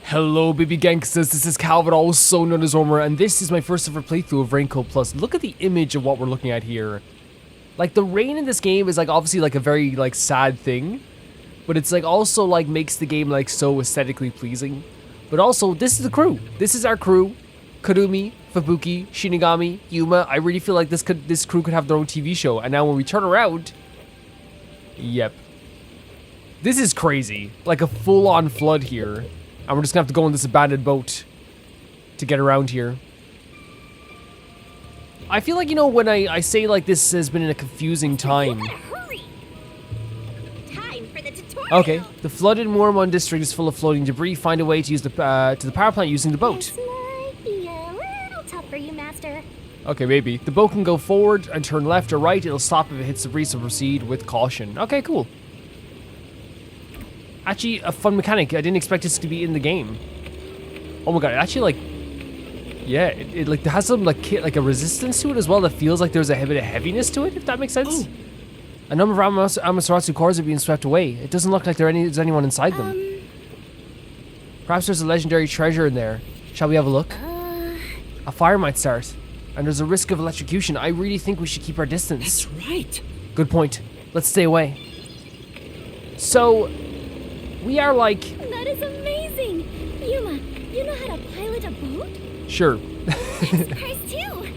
Hello baby gangsters, this is Calvin, also known as Ormer, and this is my first ever playthrough of Raincoat Plus. Look at the image of what we're looking at here. Like, the rain in this game is like obviously like a very like sad thing, but it's like also like makes the game like so aesthetically pleasing. But also, this is the crew. This is our crew. Kurumi, Fubuki, Shinigami, Yuma. I really feel like this crew could have their own TV show. And now when we turn around, yep. This is crazy. Like a full-on flood here. And we're just gonna have to go on this abandoned boat to get around here. I feel like, you know, when I say like this has been in a confusing time. Okay, the flooded Mormon district is full of floating debris. Find a way to use the power plant using the boat. This might be a little tough for you, Master. Okay, maybe. The boat can go forward and turn left or right. It'll stop if it hits debris, so proceed with caution. Okay, cool. Actually, a fun mechanic. I didn't expect this to be in the game. Oh my god, actually, like, yeah, it like has some like a resistance to it as well that feels like there's a bit of heaviness to it, if that makes sense. Oh. A number of Amaterasu cores are being swept away. It doesn't look like there's anyone inside them. Perhaps there's a legendary treasure in there. Shall we have a look? A fire might start, and there's a risk of electrocution. I really think we should keep our distance. That's right. Good point. Let's stay away. So, we are like... That is amazing! Yuma, you know how to pilot a boat? Sure. I'm surprised too.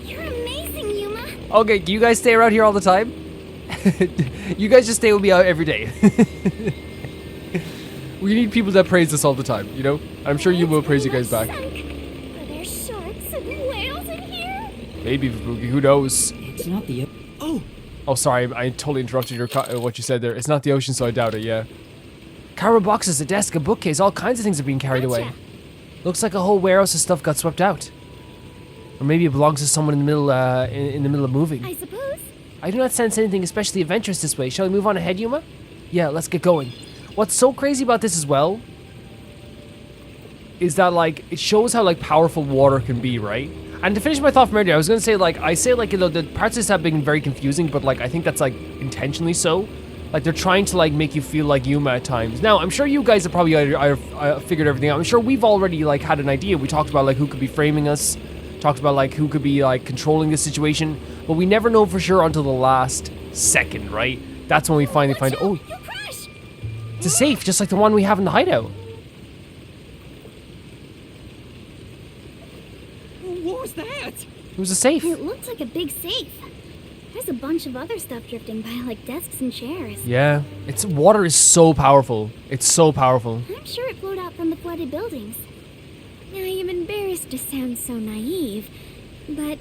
You're amazing, Yuma. Okay, you guys stay around here all the time? You guys just stay with me out every day. We need people that praise us all the time, you know? I'm sure you will praise you guys back. Are there sharks and whales in here? Maybe, Fubuki, who knows? It's not the... Oh, sorry, I totally interrupted your what you said there. It's not the ocean, so I doubt it, yeah. Cardboard boxes, a desk, a bookcase, all kinds of things are being carried away. Looks like a whole warehouse of stuff got swept out. Or maybe it belongs to someone in the middle, in the middle of moving. I suppose. I do not sense anything especially adventurous this way. Shall we move on ahead, Yuma? Yeah, let's get going. What's so crazy about this as well is that, like, it shows how, like, powerful water can be, right? And to finish my thought from earlier, I was going to say, like, you know, the parts of this have been very confusing, but, like, I think that's, like, intentionally so. Like, they're trying to, like, make you feel like Yuma at times. Now, I'm sure you guys have probably figured everything out. I'm sure we've already, like, had an idea. We talked about, like, who could be framing us. Talked about, like, who could be, like, controlling the situation. But we never know for sure until the last second, right? That's when we finally find... Oh, it's a safe, just like the one we have in the hideout. What was that? It was a safe. It looked like a big safe. There's a bunch of other stuff drifting by, like desks and chairs. Yeah, water is so powerful. It's so powerful. I'm sure it flowed out from the flooded buildings. Now, I'm embarrassed to sound so naive, but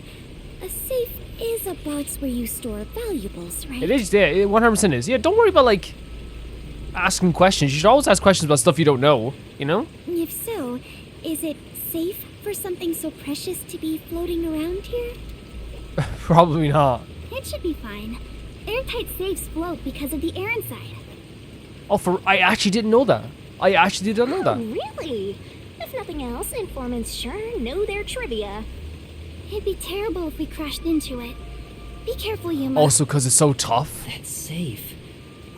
a safe is a box where you store valuables, right? It is, yeah, it 100% is. Yeah, don't worry about, like, asking questions. You should always ask questions about stuff you don't know, you know? If so, is it safe for something so precious to be floating around here? Probably not. It should be fine. Airtight safes float because of the air inside. Oh, I actually didn't know that. I actually didn't know that. Really? If nothing else, informants sure know their trivia. It'd be terrible if we crashed into it. Be careful, Yuma. Also, because it's so tough. That's safe.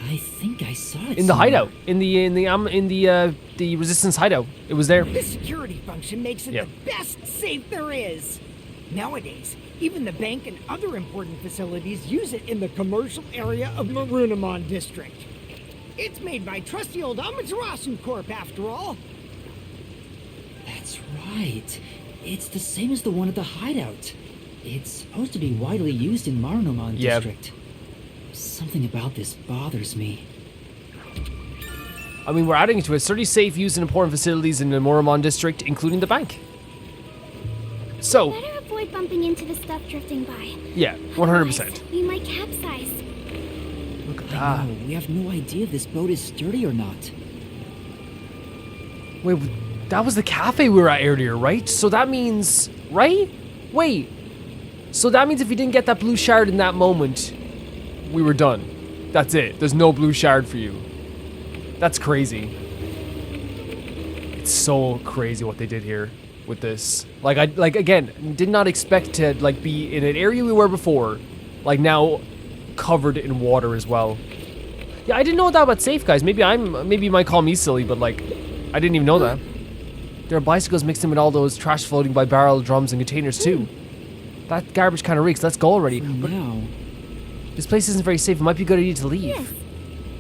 I think I saw it in the hideout, in the resistance hideout. It was there. The security function makes it the best safe there is. Nowadays, even the bank and other important facilities use it in the commercial area of Marunamon District. It's made by trusty old Amaterasu Corp, after all. That's right. It's the same as the one at the hideout. It's supposed to be widely used in Marunamon District. Something about this bothers me. I mean, we're adding it to a sturdy safe used in important facilities in the Marunamon District, including the bank. So... better avoid bumping into the stuff drifting by. Yeah, 100%. We might capsize. Look at I that. know, we have no idea if this boat is sturdy or not. Wait, that was the cafe we were at earlier, right? So that means... Right? Wait. So that means if we didn't get that blue shard in that moment, we were done. That's it. There's no blue shard for you. That's crazy. It's so crazy what they did here with this. Like, again, did not expect to, like, be in an area we were before, like, now covered in water as well. Yeah, I didn't know that about safe, guys. Maybe you might call me silly, but, like, I didn't even know that. There are bicycles mixed in with all those trash floating by barrel, drums, and containers too. That garbage kind of reeks. Let's go already. For now. This place isn't very safe. It might be a good idea to leave. Yes.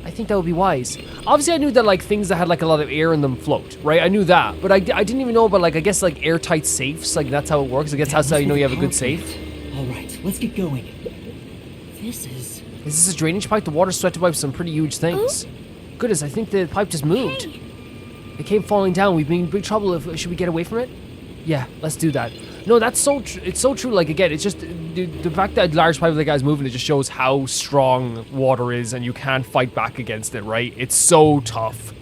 I think that would be wise. Obviously, I knew that like things that had like a lot of air in them float, right? I knew that, but I didn't even know about like I guess like airtight safes. Like that's how it works. I guess that's how you know you have a good safe. All right, let's get going. This is. Is this a drainage pipe? The water's swept by some pretty huge things. Goodness, I think the pipe just moved. Hey. It came falling down. We'd be in big trouble. Should we get away from it? Yeah, let's do that. No, that's so it's so true. Like again, it's just the fact that a large pipe like that is moving. It just shows how strong water is, and you can't fight back against it. Right? It's so tough,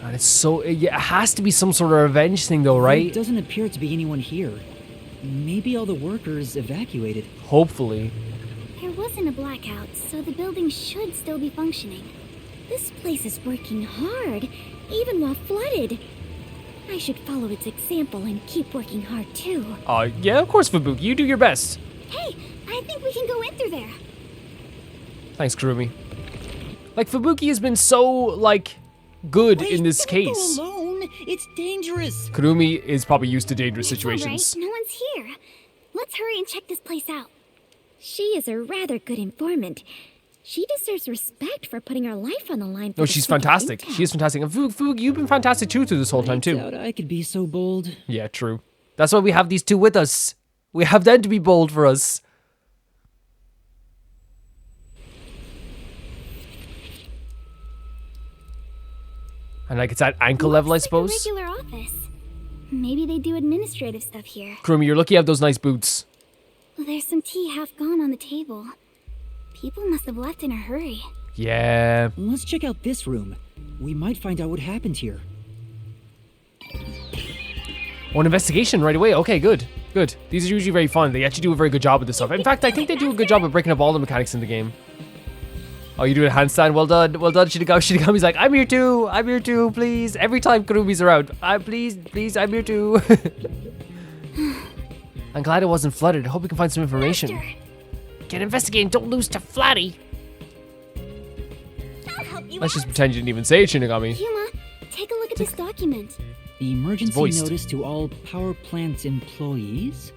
and it's so it has to be some sort of revenge thing, though, There right? doesn't appear to be anyone here. Maybe all the workers evacuated. Hopefully. There wasn't a blackout, so the building should still be functioning. This place is working hard, even while flooded. I should follow its example and keep working hard too. Yeah, of course, Fubuki. You do your best. Hey, I think we can go in through there. Thanks, Kurumi. Like, Fubuki has been so, like, good Wait, in this don't case. Go alone. It's dangerous. Kurumi is probably used to dangerous It's all right, situations. no one's here. Let's hurry and check this place out. She is a rather good informant. She deserves respect for putting her life on the line. For No, the she's sake of fantastic. intel. She is fantastic. And Fubuki, you've been fantastic too through this whole time I too. doubt I could be so bold. Yeah, true. That's why we have these two with us. We have them to be bold for us. And like it's at ankle level, I Looks like a suppose. regular office. Maybe they do administrative stuff here. Kurumi, you're lucky you have those nice boots. There's some tea half gone on the table. People must have left in a hurry. Yeah. Let's check out this room. We might find out what happened here. Oh, an investigation right away. Okay, good. Good. These are usually very fun. They actually do a very good job with this stuff. In fact, I think they do a good job of breaking up all the mechanics in the game. Oh, you do a handstand? Well done. Well done, Shinigami. Shinigami's like, I'm here too. I'm here too, please. Every time Kurumi's around. Please, I'm here too. I'm glad it wasn't flooded. I hope we can find some information. Master, Get investigating. Don't lose to Flatty. I'll help you Let's out. just pretend you didn't even say it, Shinigami. Yuma, take a look at this document. Emergency voiced. notice to all power plant employees.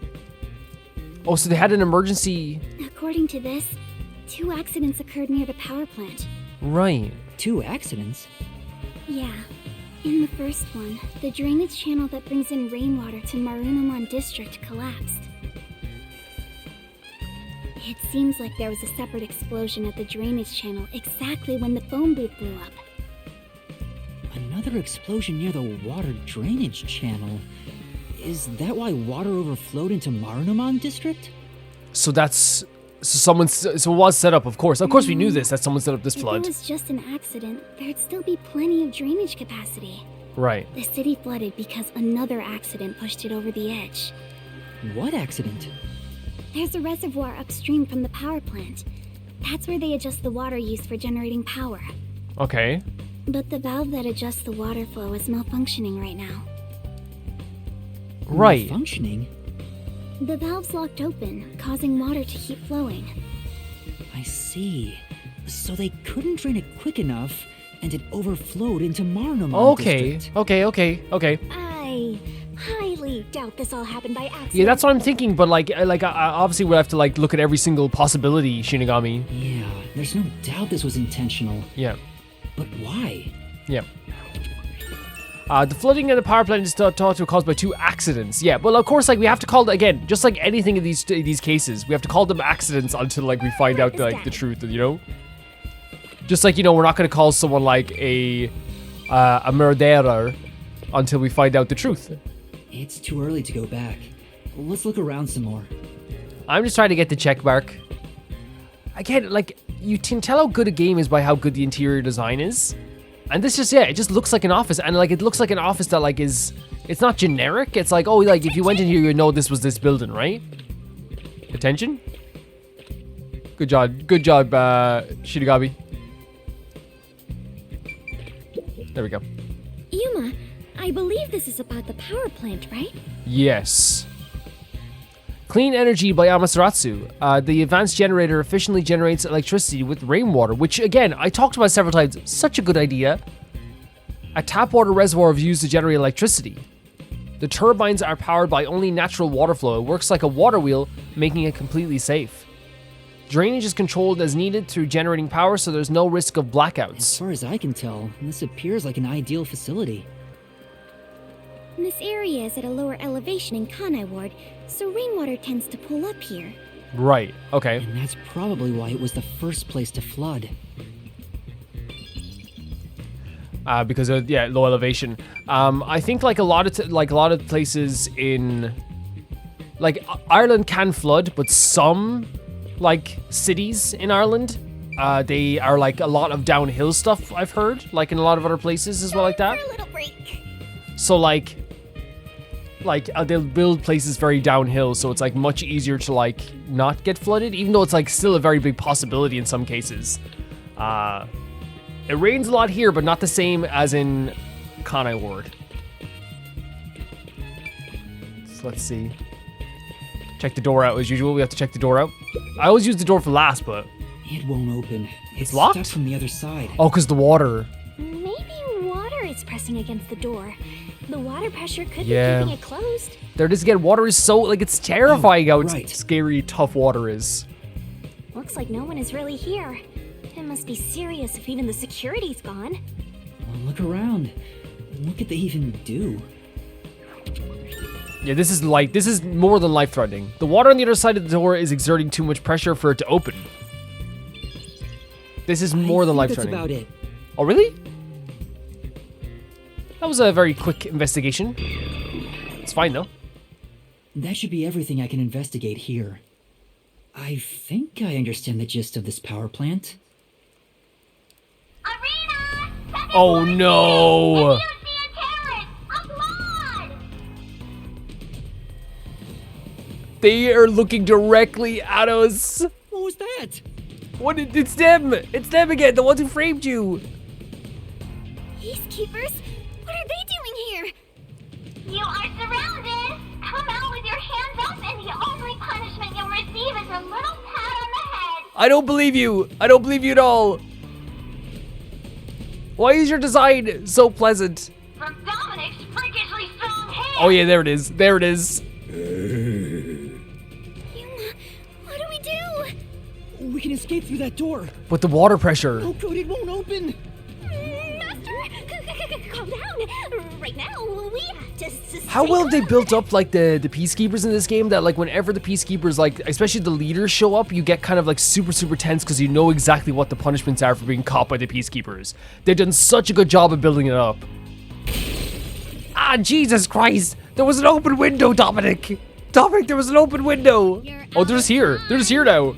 Oh, so they had an emergency. According to this, 2 accidents occurred near the power plant. Right. 2 accidents. Yeah. In the first one, the drainage channel that brings in rainwater to Marunouman District collapsed. It seems like there was a separate explosion at the drainage channel exactly when the phone booth blew up. Another explosion near the water drainage channel. Is that why water overflowed into Marunouman District? So that's so it was set up. Of course we knew this. That someone set up this If flood. it was just an accident, there'd still be plenty of drainage capacity. Right. The city flooded because another accident pushed it over the edge. What accident? There's a reservoir upstream from the power plant. That's where they adjust the water used for generating power. Okay. But the valve that adjusts the water flow is malfunctioning right now. Right. Functioning? The valve's locked open, causing water to keep flowing. I see. So they couldn't drain it quick enough, and it overflowed into Marunouman Okay. District. Okay. I highly doubt this all happened by accident. Yeah, that's what I'm thinking. But like obviously we'll have to like look at every single possibility, Shinigami. Yeah, there's no doubt this was intentional. Yeah. But why? Yeah. The flooding in the power plant is thought to have caused by 2 accidents. Yeah, well, of course, like we have to call again, just like anything in these cases, we have to call them accidents until like we find out like the truth, you know. Just like we're not going to call someone like a murderer until we find out the truth. It's too early to go back. Let's look around some more. I'm just trying to get the check mark. Again, like you can tell how good a game is by how good the interior design is. And this just, it just looks like an office. And like, it looks like an office that like it's not generic. It's like, oh, like if you went in here, you know this was this building, right? Attention. Good job, Shinigami. There we go. Yuma, I believe this is about the power plant, right? Yes. Clean energy by Amaterasu. The advanced generator efficiently generates electricity with rainwater, which again, I talked about several times. Such a good idea. A tap water reservoir is used to generate electricity. The turbines are powered by only natural water flow. It works like a water wheel, making it completely safe. Drainage is controlled as needed through generating power, so there's no risk of blackouts. As far as I can tell, this appears like an ideal facility. This area is at a lower elevation in Kanai Ward, so rainwater tends to pool up here. Right, okay. And that's probably why it was the first place to flood. Because of low elevation. I think like a lot of places in like Ireland can flood, but some like cities in Ireland, they are like a lot of downhill stuff. I've heard, like in a lot of other places as well, like that. For a little break. So like they'll build places very downhill, so it's like much easier to like not get flooded, even though it's like still a very big possibility in some cases. It rains a lot here, but not the same as in Kanai Ward. So let's see. Check the door out as usual. We have to check the door out. I always use the door for last, but It won't open. It's locked? Stuck from the other side. oh, because the water. Maybe water is pressing against the door. The water pressure could Yeah. be keeping it closed. There it is again. Water is so like it's terrifying how right. scary, tough water is. Looks like no one is really here. It must be serious if even the security's gone. Well, look around. What could they even do? Yeah, this is more than life-threatening. The water on the other side of the door is exerting too much pressure for it to open. This is more than life-threatening. That's about it. Oh, really? That was a very quick investigation. It's fine, though. That should be everything I can investigate here. I think I understand the gist of this power plant. Arena! Oh, no! They are looking directly at us. What was that? It's them! It's them again, the ones who framed you! Peacekeepers? What are they doing here? You are surrounded! Come out with your hands up and the only punishment you'll receive is a little pat on the head! I don't believe you! I don't believe you at all! Why is your design so pleasant? From Dominic's freakishly strong hand! Oh yeah, there it is. There it is. Yuma, what do we do? We can escape through that door. But the water pressure. Oh, good, it won't open. Master, calm down. Right now, we have to How well have they built up like the Peacekeepers in this game that like whenever the Peacekeepers like especially the leaders show up, you get kind of like super tense because you know exactly what the punishments are for being caught by the Peacekeepers. They've done such a good job of building it up. Ah, Jesus Christ! There was an open window, Dominic! Dominic, there was an open window! Oh, they're just here. They're just here now.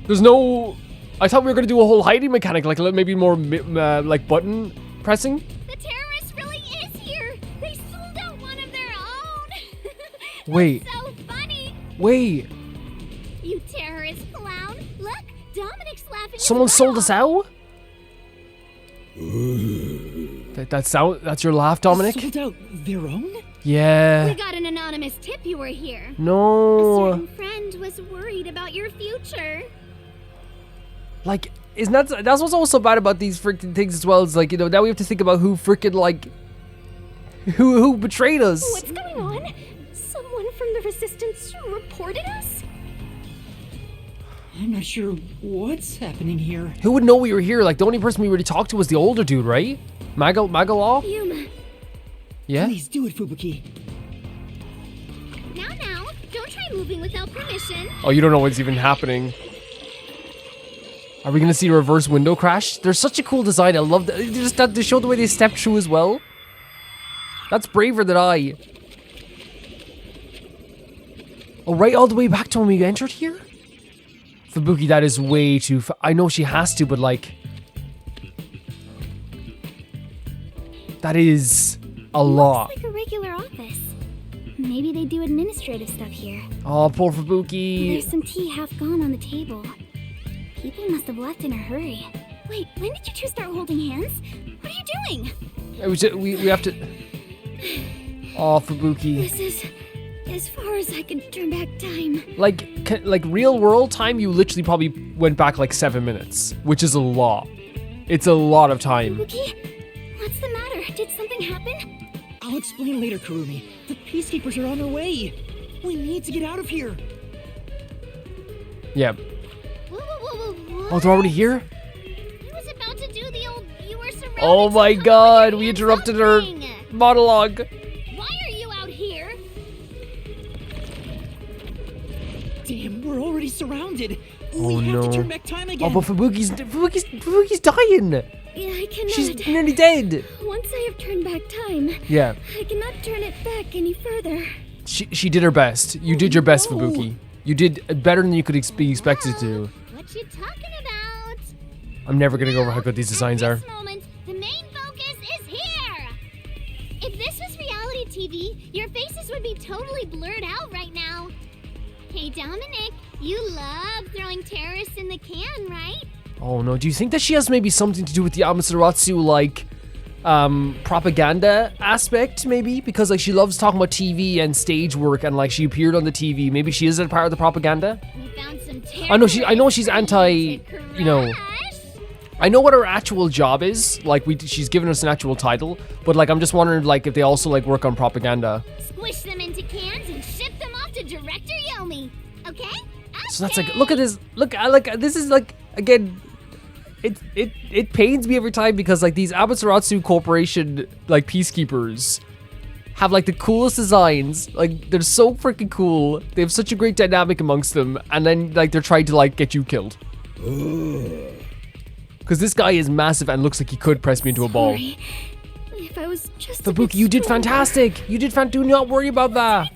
There's no... I thought we were going to do a whole hiding mechanic, like maybe more like button pressing. The terrorist really is here. They sold out one of their own. Wait. That's so funny. Wait. You terrorist clown. Look, Dominic's laughing. as Someone sold us well. out? That's your laugh, Dominic? Sold out their own? Yeah. We got an anonymous tip you were here. A No. certain friend was worried about your future. Like, isn't that's what's also bad about these freaking things as well? It's like, you know, now we have to think about who freaking like who betrayed us. What's going on? Someone from the Resistance reported us? I'm not sure what's happening here. Who would know we were here? Like the only person we really talked to was the older dude, right? Magalaw? Yuma. Yeah? Please do it, Fubuki. Now, don't try moving without permission. Oh, you don't know what's even happening. Are we gonna see a reverse window crash? There's such a cool design. I love that. They show the way they stepped through as well. That's braver than I. Oh, right all the way back to when we entered here? Fubuki, that is way too I know she has to, but like... That is a lot. Looks like a regular office. Maybe they do administrative stuff here. Oh, poor Fubuki. There's some tea half gone on the table. People must have left in a hurry. Wait, when did you two start holding hands? What are you doing? It was we have to... Oh, Fubuki. This is as far as I can turn back time. Like real world time, you literally probably went back like 7 minutes, which is a lot. It's a lot of time. Fubuki, what's the matter? Did something happen? I'll explain later, Kurumi. The Peacekeepers are on their way. We need to get out of here. Yeah. Whoa. Oh, they're already here? I was about to do the old you were surrounded. Oh my god, we interrupted her monologue. Why are you out here? Damn, we're already surrounded. Oh, we have no. to turn back time again. Oh, but Fubuki's dying. Yeah, I cannot. She's nearly dead. Once I have turned back time, Yeah. I cannot turn it back any further. She did her best. You did your best, no. Fubuki. You did better than you could be expected to. What you talking about? I'm never gonna go over how good these designs are. At this moment, the main focus is here. If this was reality TV, your faces would be totally blurred out right now. Hey, Dominic, you love throwing terrorists in the can, right? Oh no, do you think that she has maybe something to do with the Amaterasu, like, propaganda aspect, maybe? Because, like, she loves talking about TV and stage work, and, like, she appeared on the TV. Maybe she is a part of the propaganda? We found some I know she's anti, you know, I know what her actual job is. Like, she's given us an actual title, but, like, I'm just wondering, like, if they also, like, work on propaganda. Squish them into cans and ship them off to Director Yomi. Okay? So that's like, look at this. Look, this is like, again, it pains me every time because like these Amaterasu Corporation like peacekeepers have like the coolest designs. Like they're so freaking cool. They have such a great dynamic amongst them, and then like they're trying to like get you killed. Because this guy is massive and looks like he could press me into a ball. Sorry. If I was just Fubuki, you did fantastic. You did do not worry about that.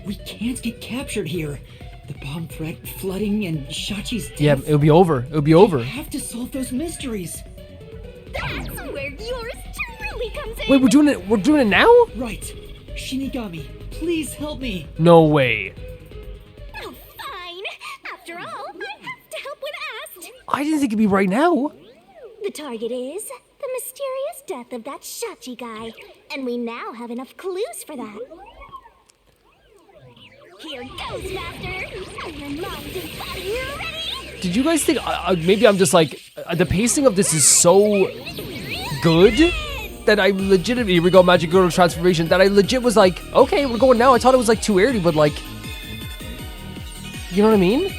We can't get captured here. The bomb threat, flooding, and Shachi's death. Yeah, it'll be over. It'll be over. We have to solve those mysteries. That's where yours truly comes in. Wait, we're doing it. We're doing it now? Right. Shinigami, please help me. No way. Oh, fine. After all, I have to help when asked. I didn't think it'd be right now. The target is the mysterious death of that Shachi guy, and we now have enough clues for that. Here goes, Master! Iron Mind and body ready! Did you guys think, maybe I'm just like, the pacing of this is so good that I legitimately, here we go, Magic Girl transformation, that I legit was like, okay, we're going now. I thought it was like too early, but like, you know what I mean?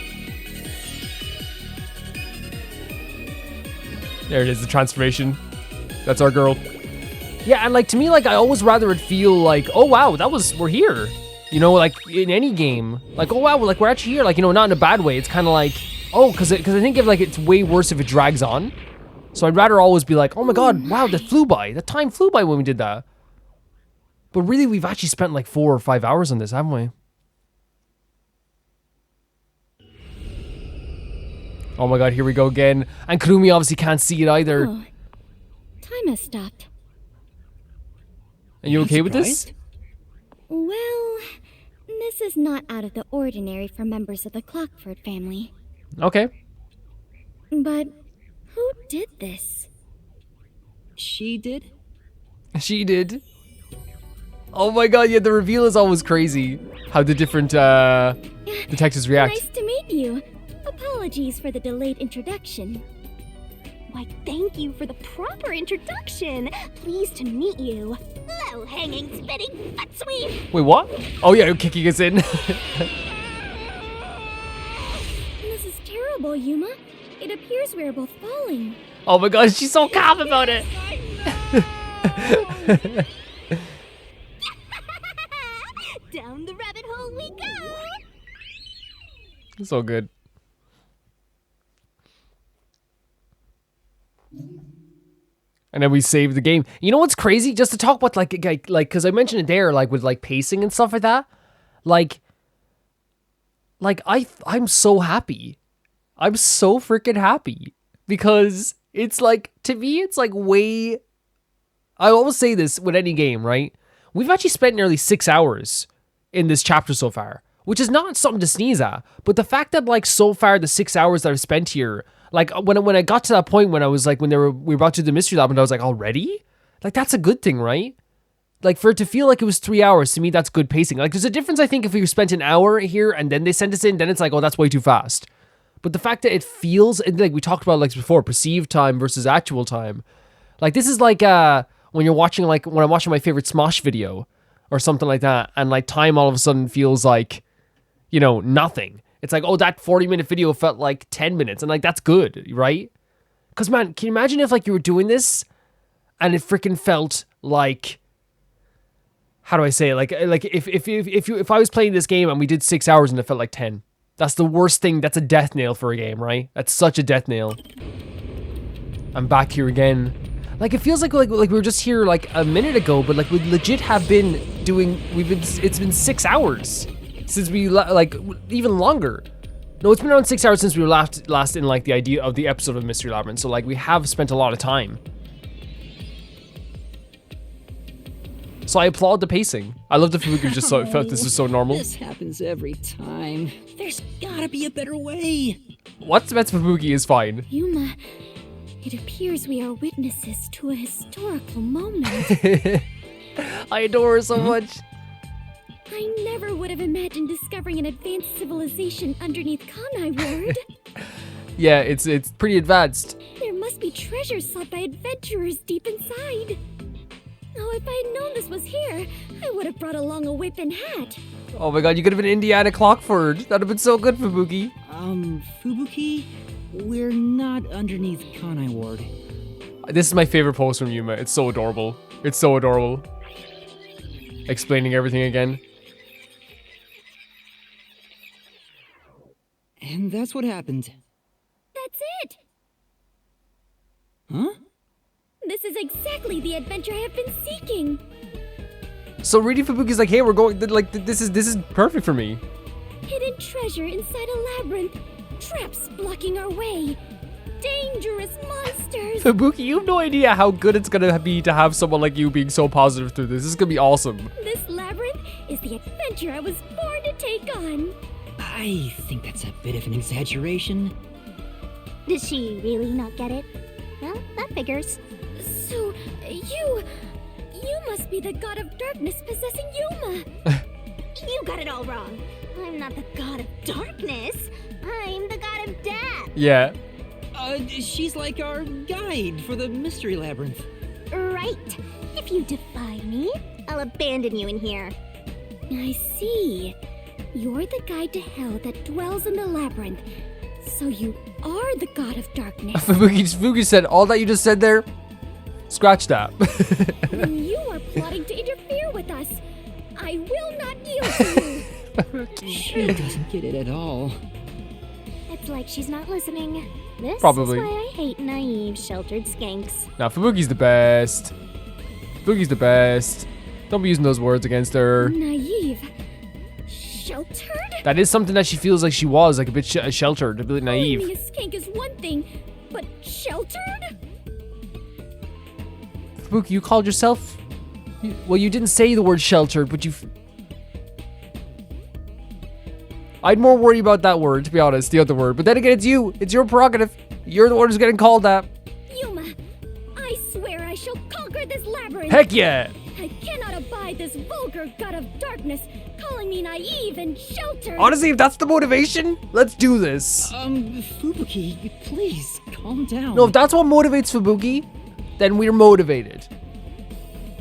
There it is, the transformation. That's our girl. Yeah, and like, to me, like, I always rather it feel like, oh wow, we're here. You know, like, in any game. Like, oh wow, like, we're actually here. Like, you know, not in a bad way. It's kind of like, oh, because I think like, it's way worse if it drags on. So I'd rather always be like, oh my god, wow, that flew by. That time flew by when we did that. But really, we've actually spent like 4 or 5 hours on this, haven't we? Oh my god, here we go again. And Kurumi obviously can't see it either. Oh, time has stopped. Are you okay with this? Well, this is not out of the ordinary for members of the Clockford family. Okay. But who did this? She did? She did. Oh my god, yeah, the reveal is always crazy. How the different detectives react. Nice to meet you. Apologies for the delayed introduction. Why, thank you for the proper introduction. Pleased to meet you. Low-hanging, spitting butt sweep. Wait, what? Oh yeah, kicking us in. This is terrible, Yuma. It appears we are both falling. Oh my god, she's so calm about it. Down the rabbit hole we go. So good. And then we save the game. You know what's crazy? Just to talk about like because I mentioned it there, like with like pacing and stuff like that. Like I'm so happy. I'm so freaking happy because it's like, to me, it's like way. I always say this with any game, right? We've actually spent nearly 6 hours in this chapter so far, which is not something to sneeze at. But the fact that like so far the 6 hours that I've spent here. Like, when I got to that point when I was like, we were about to do the mystery lab and I was like, already? Like, that's a good thing, right? Like, for it to feel like it was 3 hours, to me, that's good pacing. Like, there's a difference, I think, if we spent an hour here and then they sent us in, then it's like, oh, that's way too fast. But the fact that it feels, and like we talked about like before, perceived time versus actual time. Like this is like when you're watching, like when I'm watching my favorite Smosh video or something like that, and like time all of a sudden feels like, you know, nothing. It's like, oh, that 40-minute video felt like 10 minutes, and like that's good, right? Because man, can you imagine if like you were doing this and it freaking felt like, how do I say it? Like if I was playing this game and we did 6 hours and it felt like 10. That's the worst thing. That's a death nail for a game, right? That's such a death nail. I'm back here again. Like it feels like we were just here like a minute ago, but like we legit have been doing. It's been 6 hours since we like even longer. No, it's been around 6 hours since we were last in like the idea of the episode of Mystery Labyrinth. So like we have spent a lot of time. So I applaud the pacing. I love the Fubuki just felt this is so normal. This happens every time. There's gotta be a better way. What's Fubuki is fine. Yuma, it appears we are witnesses to a historical moment. I adore her so much. I never would have imagined discovering an advanced civilization underneath Kanai Ward. Yeah, it's pretty advanced. There must be treasures sought by adventurers deep inside. Oh, if I had known this was here, I would have brought along a whip and hat. Oh my god, you could have been Indiana Clockford. That'd have been so good, Fubuki. Fubuki? We're not underneath Kanai Ward. This is my favorite post from Yuma. It's so adorable. It's so adorable. Explaining everything again. And that's what happened. That's it! Huh? This is exactly the adventure I have been seeking. So reading Fubuki's like, hey, we're going, like, this is perfect for me. Hidden treasure inside a labyrinth. Traps blocking our way. Dangerous monsters. Fubuki, you have no idea how good it's gonna be to have someone like you being so positive through this. This is gonna be awesome. This labyrinth is the adventure I was born to take on. I think that's a bit of an exaggeration. Does she really not get it? Well, that figures. So, you must be the god of darkness possessing Yuma. You got it all wrong. I'm not the god of darkness. I'm the god of death. Yeah. She's like our guide for the mystery labyrinth. Right. If you defy me, I'll abandon you in here. I see. You're the guide to hell that dwells in the labyrinth. So you are the god of darkness. Fubuki said, all that you just said there, scratch that. And you are plotting to interfere with us. I will not yield to you. She doesn't get it at all. It's like she's not listening. This Probably. is why I hate naive, sheltered skanks. Nah, Fubuki's the best. Fubuki's the best. Don't be using those words against her. Naive? Sheltered? That is something that she feels like she was, like a bit sheltered, a bit naive. Calling me a skank is one thing, but sheltered? Fubuki, you called yourself... Well, you didn't say the word sheltered, but you... I'd more worry about that word, to be honest, the other word. But then again, it's you. It's your prerogative. You're the one who's getting called that. Yuma, I swear I shall conquer this labyrinth. Heck yeah! I cannot abide this vulgar god of darkness calling me naive and sheltered. Honestly, if that's the motivation, let's do this. Fubuki, please, calm down. No, if that's what motivates Fubuki, then we're motivated.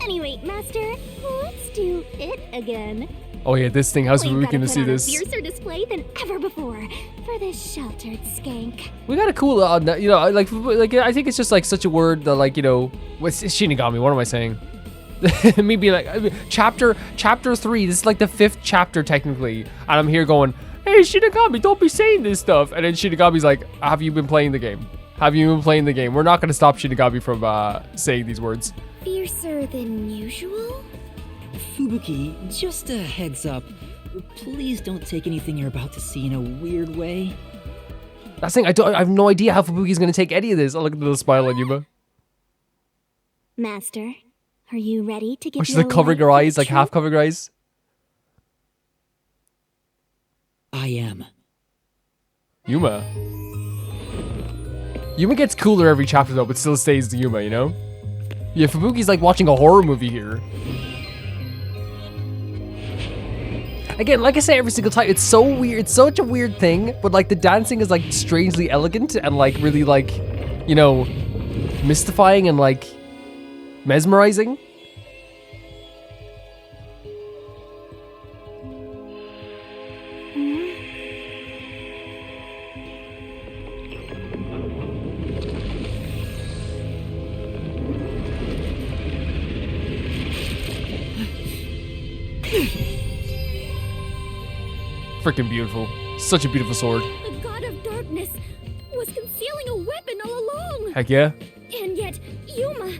Anyway, Master, let's do it again. Oh yeah, this thing, how's We've Fubuki gotta gonna put see on a this? fiercer display than ever before for this sheltered skank. We got a cool, you know, like I think it's just like such a word that, like, you know, what's Shinigami? What am I saying? Me being like, chapter 3. This is like the 5th chapter technically, and I'm here going, hey Shinigami, don't be saying this stuff. And then Shinigami's like, have you been playing the game? Have you been playing the game? We're not gonna stop Shinigami from saying these words. Fiercer than usual? Fubuki, just a heads up. Please don't take anything you're about to see in a weird way. That's the thing, I have no idea how Fubuki's gonna take any of this. Oh, look at the little smile on Yuma. Master, are you ready to give Oh, she's your like covering her life eyes, like truth? half covering her eyes. I am. Yuma. Yuma gets cooler every chapter though, but still stays the Yuma, you know? Yeah, Fubuki's like watching a horror movie here. Again, like I say every single time, it's so weird. It's such a weird thing, but like the dancing is like strangely elegant and like really like, you know, mystifying and like mesmerizing. Freaking beautiful. Such a beautiful sword. The god of darkness was concealing a weapon all along. Heck yeah. And yet, Yuma,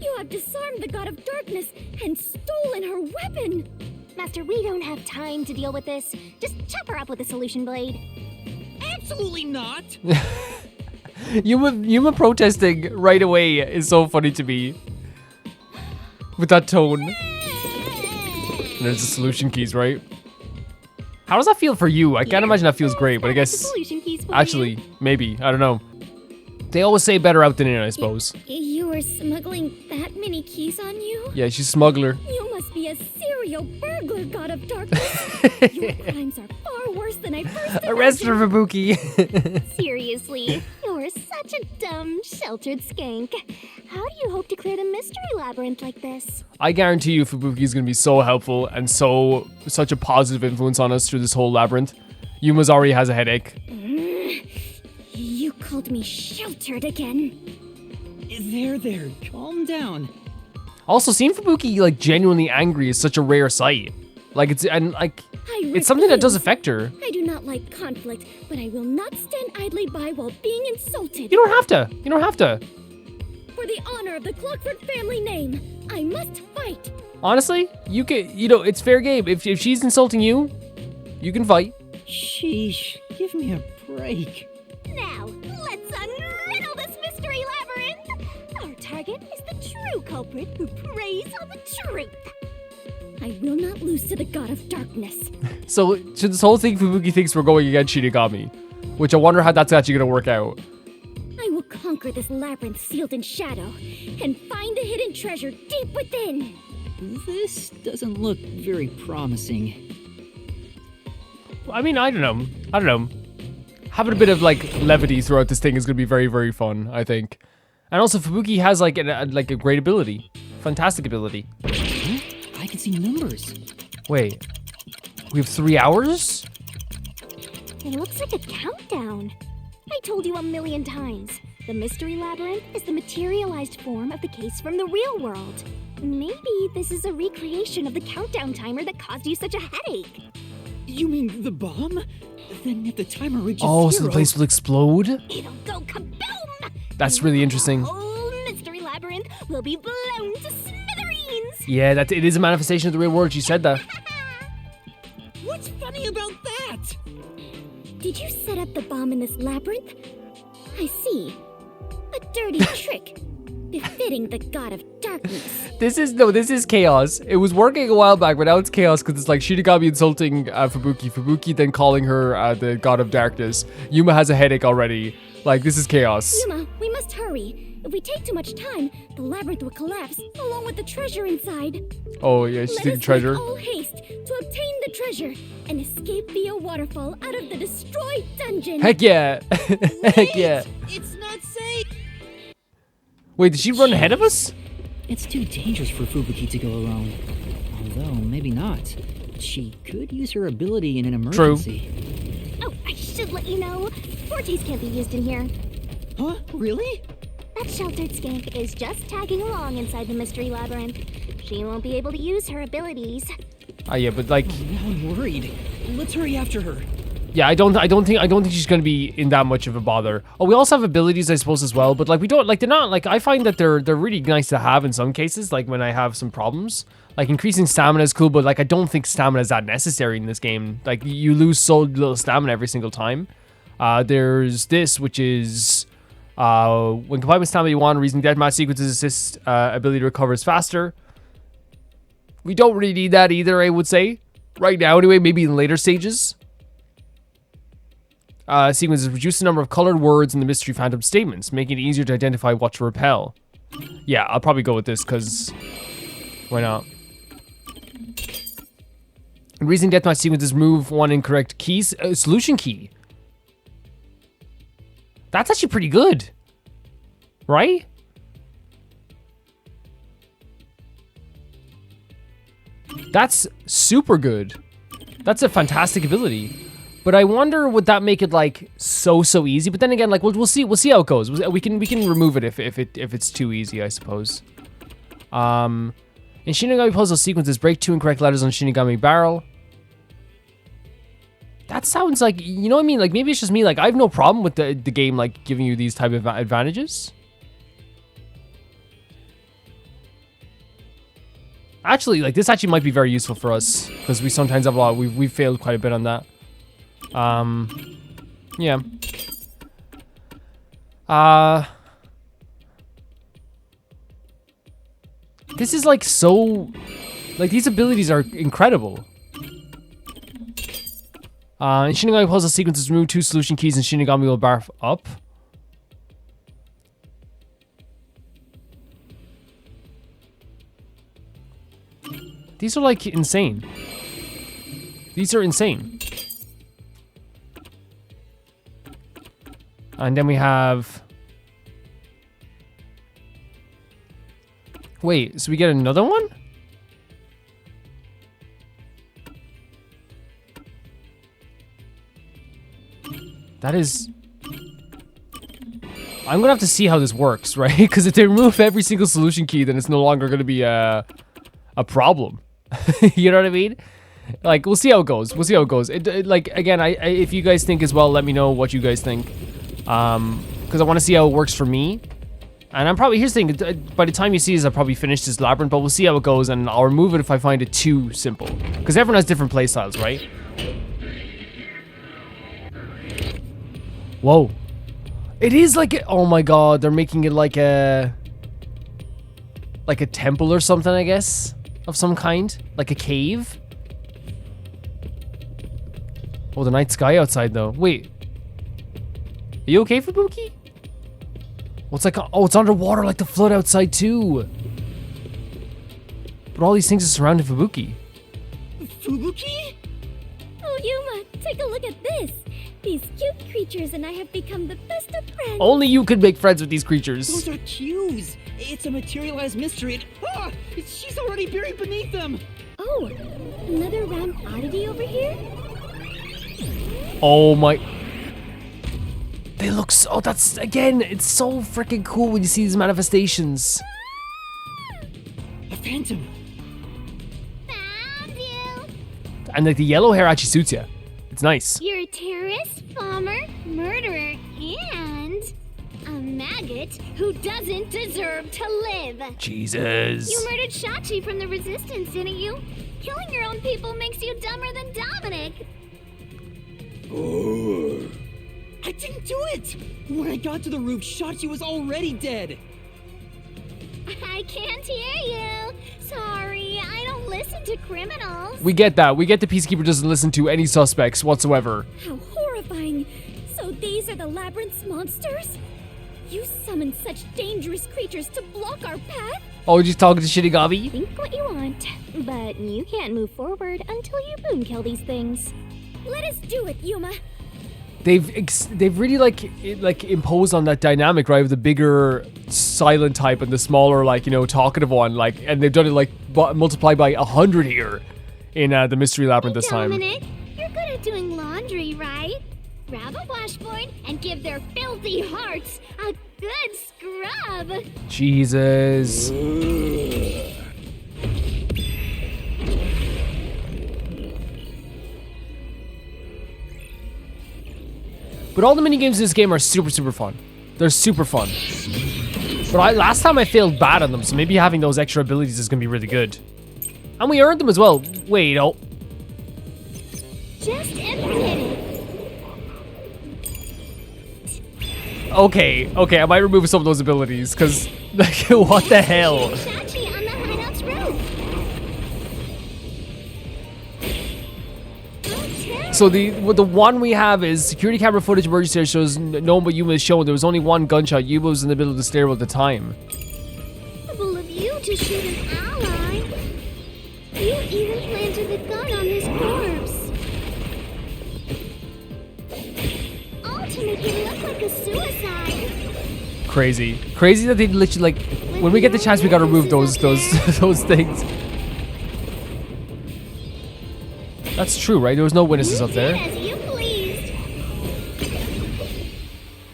you have disarmed the god of darkness and stolen her weapon. Master, we don't have time to deal with this. Just chop her up with a solution blade. Absolutely not. Yuma protesting right away is so funny to me. With that tone. And there's the solution keys, right? How does that feel for you? I can't imagine that feels great, but I guess actually, maybe. I don't know. They always say better out than in, I suppose. You were smuggling that many keys on you? Yeah, she's a smuggler. You must be a serial burglar, god of darkness. Your crimes are far worse than I first Arrest her, imagined. Fubuki. Seriously, you're such a dumb, sheltered skank. How do you hope to clear the mystery labyrinth like this? I guarantee you Fubuki is going to be so helpful and such a positive influence on us through this whole labyrinth. Yuma's already has a headache. You called me sheltered again. There, calm down. Also, seeing Fubuki like genuinely angry is such a rare sight. Like it's something that does affect her. I do not like conflict, but I will not stand idly by while being insulted. You don't have to. You don't have to. For the honor of the Clockford family name, I must fight. Honestly, you can. You know, it's fair game. If she's insulting you, you can fight. Sheesh, give me a break. Now, let's unriddle this mystery labyrinth. Our target is the true culprit who preys on the truth. I will not lose to the god of darkness. So this whole thing, Fubuki thinks we're going against Shinigami, which I wonder how that's actually gonna work out. I will conquer this labyrinth sealed in shadow and find the hidden treasure deep within. This doesn't look very promising. I mean, I don't know. Having a bit of like levity throughout this thing is gonna be very, very fun, I think. And also, Fubuki has like a great ability, fantastic ability. I can see numbers. Wait, we have 3 hours? It looks like a countdown. I told you 1,000,000 times. The mystery labyrinth is the materialized form of the case from the real world. Maybe this is a recreation of the countdown timer that caused you such a headache. You mean the bomb? Then if the timer reaches Oh, zero, so the place will explode? It'll go kaboom! That's really interesting. The whole mystery labyrinth will be blown to smithereens! Yeah, it is a manifestation of the real world. You said that. What's funny about that? Did you set up the bomb in this labyrinth? I see. A dirty trick, befitting the god of darkness. This is chaos. It was working a while back, but now it's chaos because it's like Shinigami insulting Fubuki. Fubuki then calling her the god of darkness. Yuma has a headache already. Like, this is chaos. Yuma, we must hurry. If we take too much time, the labyrinth will collapse, along with the treasure inside. Oh, yeah, she's taking treasure. Let us make all haste to obtain the treasure and escape via waterfall out of the destroyed dungeon. Heck yeah. Heck yeah. It's not safe. Wait, did she run ahead of us? It's too dangerous for Fubuki to go alone. Although, maybe not. She could use her ability in an emergency. Oh, I should let you know. Forties can't be used in here. Huh? Really? That sheltered skank is just tagging along inside the mystery labyrinth. She won't be able to use her abilities. Oh yeah, but like, Now I'm worried. Let's hurry after her. yeah, I don't think she's gonna be in that much of a bother. Oh, we also have abilities, I suppose, as well. But like, we don't like they're not like I find that they're really nice to have in some cases. Like when I have some problems, like increasing stamina is cool, but like I don't think stamina is that necessary in this game. Like you lose so little stamina every single time. There's this, which is when combined with stamina, you want reason deathmatch sequences assist ability to recovers faster. We don't really need that either, I would say. Right now, anyway, maybe in later stages. Sequences reduce the number of colored words in the mystery phantom statements, making it easier to identify what to repel. Yeah, I'll probably go with this, because why not? In recent deathmatch sequences, remove one incorrect keys. Solution key. That's actually pretty good. Right? That's super good. That's a fantastic ability. But I wonder, would that make it like so easy? But then again, like we'll see how it goes. We can remove it if it's too easy, I suppose. In Shinigami puzzle sequences, break 2 incorrect letters on Shinigami barrel. That sounds like, you know what I mean? Like maybe it's just me. Like I have no problem with the game like giving you these type of advantages. Actually, like this actually might be very useful for us because we sometimes have a lot. We've failed quite a bit on that. Yeah. This is like so, like these abilities are incredible. In Shinigami puzzle sequences, remove 2 solution keys and Shinigami will barf up. These are like insane. These are insane. And then we have... Wait, so we get another one? That is... I'm gonna have to see how this works, right? Because if they remove every single solution key, then it's no longer gonna be a problem. You know what I mean? Like, we'll see how it goes. We'll see how it goes. Like, again, if you guys think as well, let me know what you guys think. Because I want to see how it works for me. And I'm probably, here's the thing, by the time you see this, I'll probably finish this labyrinth, but we'll see how it goes, and I'll remove it if I find it too simple. Because everyone has different playstyles, right? Whoa. It is like, oh my god, they're making it like a temple or something, I guess, of some kind, like a cave. Oh, the night sky outside though. Wait, are you okay, Fubuki? Well, it's like, oh, it's underwater like the flood outside too. But all these things are surrounding Fubuki. Fubuki? Oh, Yuma, take a look at this. These cute creatures and I have become the best of friends. Only you could make friends with these creatures. Those are cues. It's a materialized mystery. She's already buried beneath them. Oh, another round oddity over here? Oh my... They look so... That's... Again, it's so freaking cool when you see these manifestations. A phantom. Found you. And like the yellow hair actually suits you. It's nice. You're a terrorist, bomber, murderer, and a maggot who doesn't deserve to live. Jesus. You murdered Shachi from the Resistance, didn't you? Killing your own people makes you dumber than Dominic. I didn't do it! When I got to the roof, Shachi was already dead! I can't hear you. Sorry, I don't listen to criminals. We get that. We get the Peacekeeper doesn't listen to any suspects whatsoever. How horrifying. So these are the labyrinth's monsters? You summoned such dangerous creatures to block our path? Oh, you're just talking to Shinigami? Think what you want, but you can't move forward until you boom kill these things. Let us do it, Yuma. They've really like imposed on that dynamic, right, with the bigger silent type and the smaller, like, you know, talkative one, like, and they've done it like multiplied by 100 here in the mystery labyrinth this time. Dominic, you're good at doing laundry, right? Grab a washboard and give their filthy hearts a good scrub. Jesus. But all the minigames in this game are super fun. They're super fun. But last time I failed bad on them, so maybe having those extra abilities is gonna be really good. And we earned them as well. Wait, oh. Just admit it. Okay, I might remove some of those abilities, because, like, what the hell? Shachi on the hideout's roof. So the one we have is security camera footage emergency shows no one but Yuma is shown. There was only one gunshot. Yuma was in the middle of the stairwell at the time. Capable of you to shoot an ally. You even planted the gun on this corpse. All to make it look like a suicide. Crazy. Crazy that they literally, like, when we get the chance, we gotta remove those those things. That's true, right? There was no witnesses up there. As you pleased.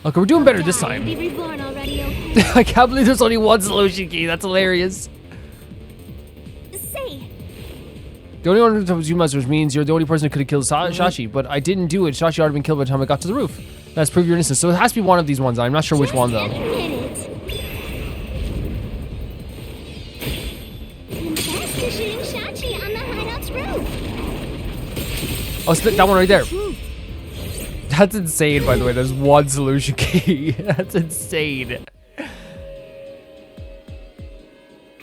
Okay, we're doing better this time. Be reborn already, okay? I can't believe there's only one solution key. That's hilarious. Say, The only one who was you, which means you're the only person who could have killed Shashi, but I didn't do it. Shashi already been killed by the time I got to the roof. That's prove your innocence. So it has to be one of these ones. I'm not sure which one though. admit it. Confess to shooting Shachi on the hideout's roof. Oh, it's that one right there. That's insane, by the way. There's one solution key. That's insane.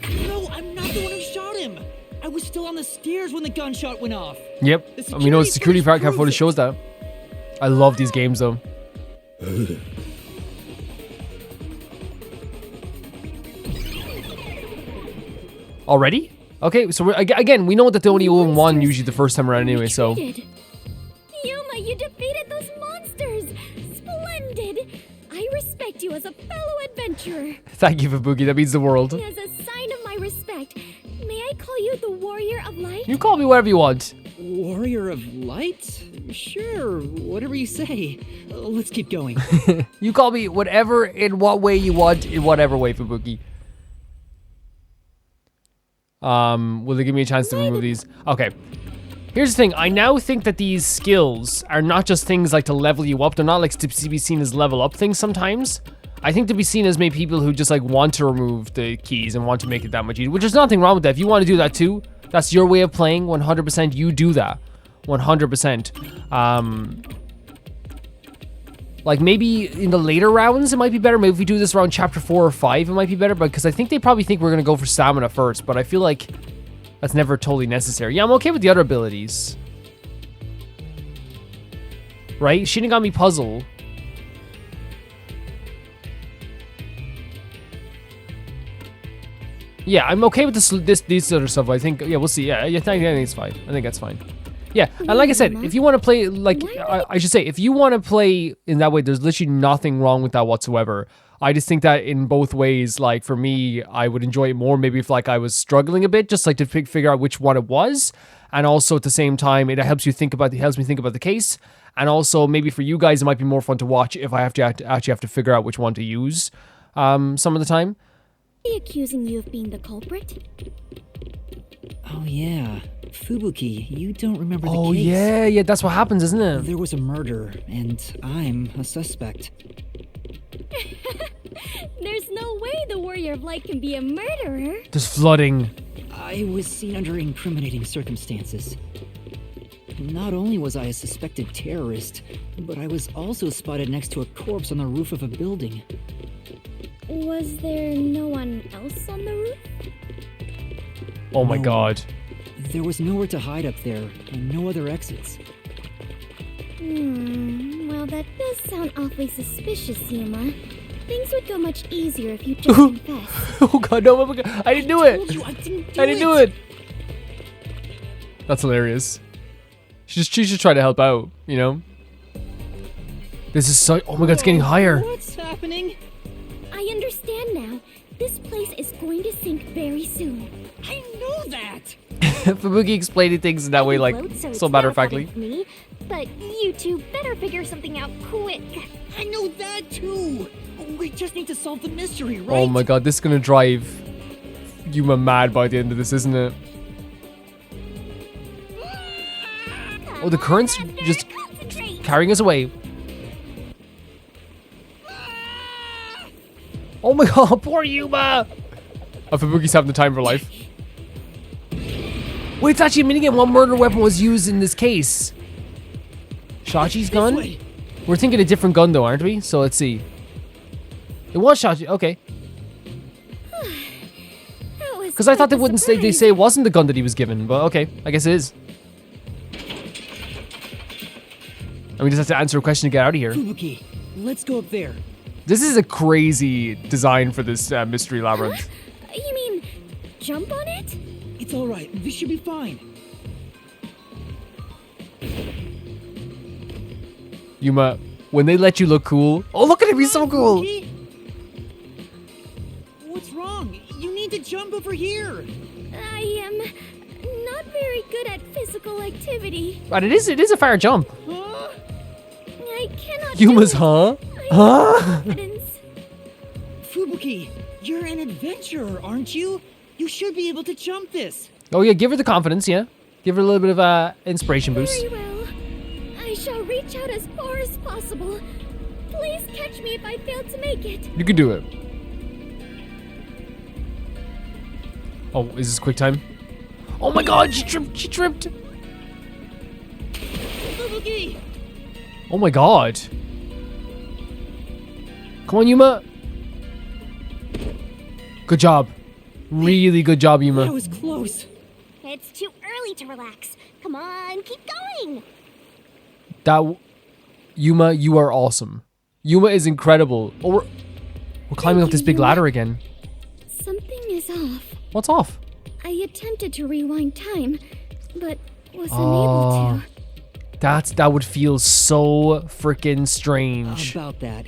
No, I'm not the one who shot him. I was still on the stairs when the gunshot went off. Yep. I mean, no, the security footage shows that. I love these games, though. Already? Okay, so again, we know that they only own one usually the first time around anyway, so... Yuma, you defeated those monsters! Splendid! I respect you as a fellow adventurer. Thank you, Fubuki, that means the world. As a sign of my respect, may I call you the Warrior of Light? You call me whatever you want. Warrior of Light? Sure, whatever you say. Let's keep going. You call me whatever, in what way you want, in whatever way, Fubuki. Will they give me a chance to remove these? Okay. Here's the thing. I now think that these skills are not just things like to level you up. They're not like to be seen as level up things sometimes. I think to be seen as maybe people who just like want to remove the keys and want to make it that much easier, which there's nothing wrong with that. If you want to do that too, that's your way of playing. 100% you do that. 100%. Like maybe in the later rounds it might be better. Maybe if we do this around chapter 4 or 5 it might be better, but because I think they probably think we're gonna go for stamina first, but I feel like that's never totally necessary. Yeah, I'm okay with the other abilities. Right? Shinigami puzzle. Yeah, I'm okay with this other stuff. I think, yeah, we'll see. Yeah, I think it's fine. I think that's fine. Yeah, and like I said, if you want to play, like, I should say, if you want to play in that way, there's literally nothing wrong with that whatsoever. I just think that in both ways, like, for me, I would enjoy it more maybe if, like, I was struggling a bit, just, like, to figure out which one it was. And also, at the same time, it helps me think about the case. And also, maybe for you guys, it might be more fun to watch if I actually have to figure out which one to use some of the time. Are they accusing you of being the culprit? Oh yeah, Fubuki, you don't remember the case. Oh yeah, that's what happens, isn't it? There was a murder, and I'm a suspect. There's no way the Warrior of Light can be a murderer. There's flooding. I was seen under incriminating circumstances. Not only was I a suspected terrorist, but I was also spotted next to a corpse on the roof of a building. Was there no one else on the roof? Oh my god. There was nowhere to hide up there, and no other exits. Well, that does sound awfully suspicious, Yuma. Things would go much easier if you just confessed. Oh god, no, oh my god. I didn't do it. I didn't do it. That's hilarious. She just try to help out, you know? This is so, oh my god, it's getting higher. What's happening? I understand now. This place is going to sink very soon. I know that! Fubuki explaining things in that way, like, so matter-of-factly. Me, but you two better figure something out quick. I know that too! We just need to solve the mystery, right? Oh my god, this is gonna drive Yuma mad by the end of this, isn't it? Oh, the current's just carrying us away. Oh my god, poor Yuma! Oh, Fubuki's having the time of her life. Wait, it's actually a minigame. What murder weapon was used in this case? Shachi's gun? We're thinking a different gun though, aren't we? So let's see. It was Shachi, okay. Because I thought they wouldn't say, they say it wasn't the gun that he was given, but okay, I guess it is. And we just have to answer a question to get out of here. Fubuki, let's go up there. This is a crazy design for this mystery labyrinth. You mean, jump on it? It's alright. This should be fine. Yuma, when they let you look cool. Oh, look at him, he's so cool. What's wrong? You need to jump over here. I am not very good at physical activity. But it is a fair jump. Huh? I cannot. Yuma's do it. huh? I Huh? lack confidence. Fubuki, you're an adventurer, aren't you? You should be able to jump this. Oh yeah, give her the confidence, yeah. Give her a little bit of inspiration boost. Very well. I shall reach out as far as possible. Please catch me if I fail to make it. You can do it. Oh, is this quick time? Oh my god, she tripped. Fubuki! Oh my god. Come on, Yuma. Good job. Really good job, That Yuma. was close. It's too early to relax. Come on, keep going. Yuma, you are awesome. Yuma is incredible. Oh, we're climbing up this big ladder again. Something is off. What's off? I attempted to rewind time, but was unable to. That would feel so freaking strange. About that,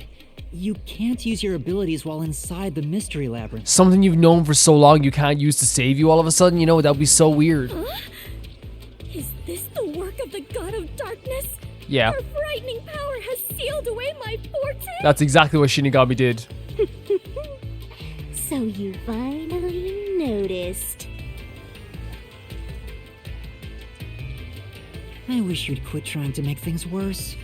you can't use your abilities while inside the mystery labyrinth. Something you've known for so long you can't use to save you all of a sudden, you know, that would be so weird. Is this the work of the god of darkness? Yeah, Her frightening power has sealed away my forte. that's exactly what Shinigami did. So you finally noticed. I wish you'd quit trying to make things worse.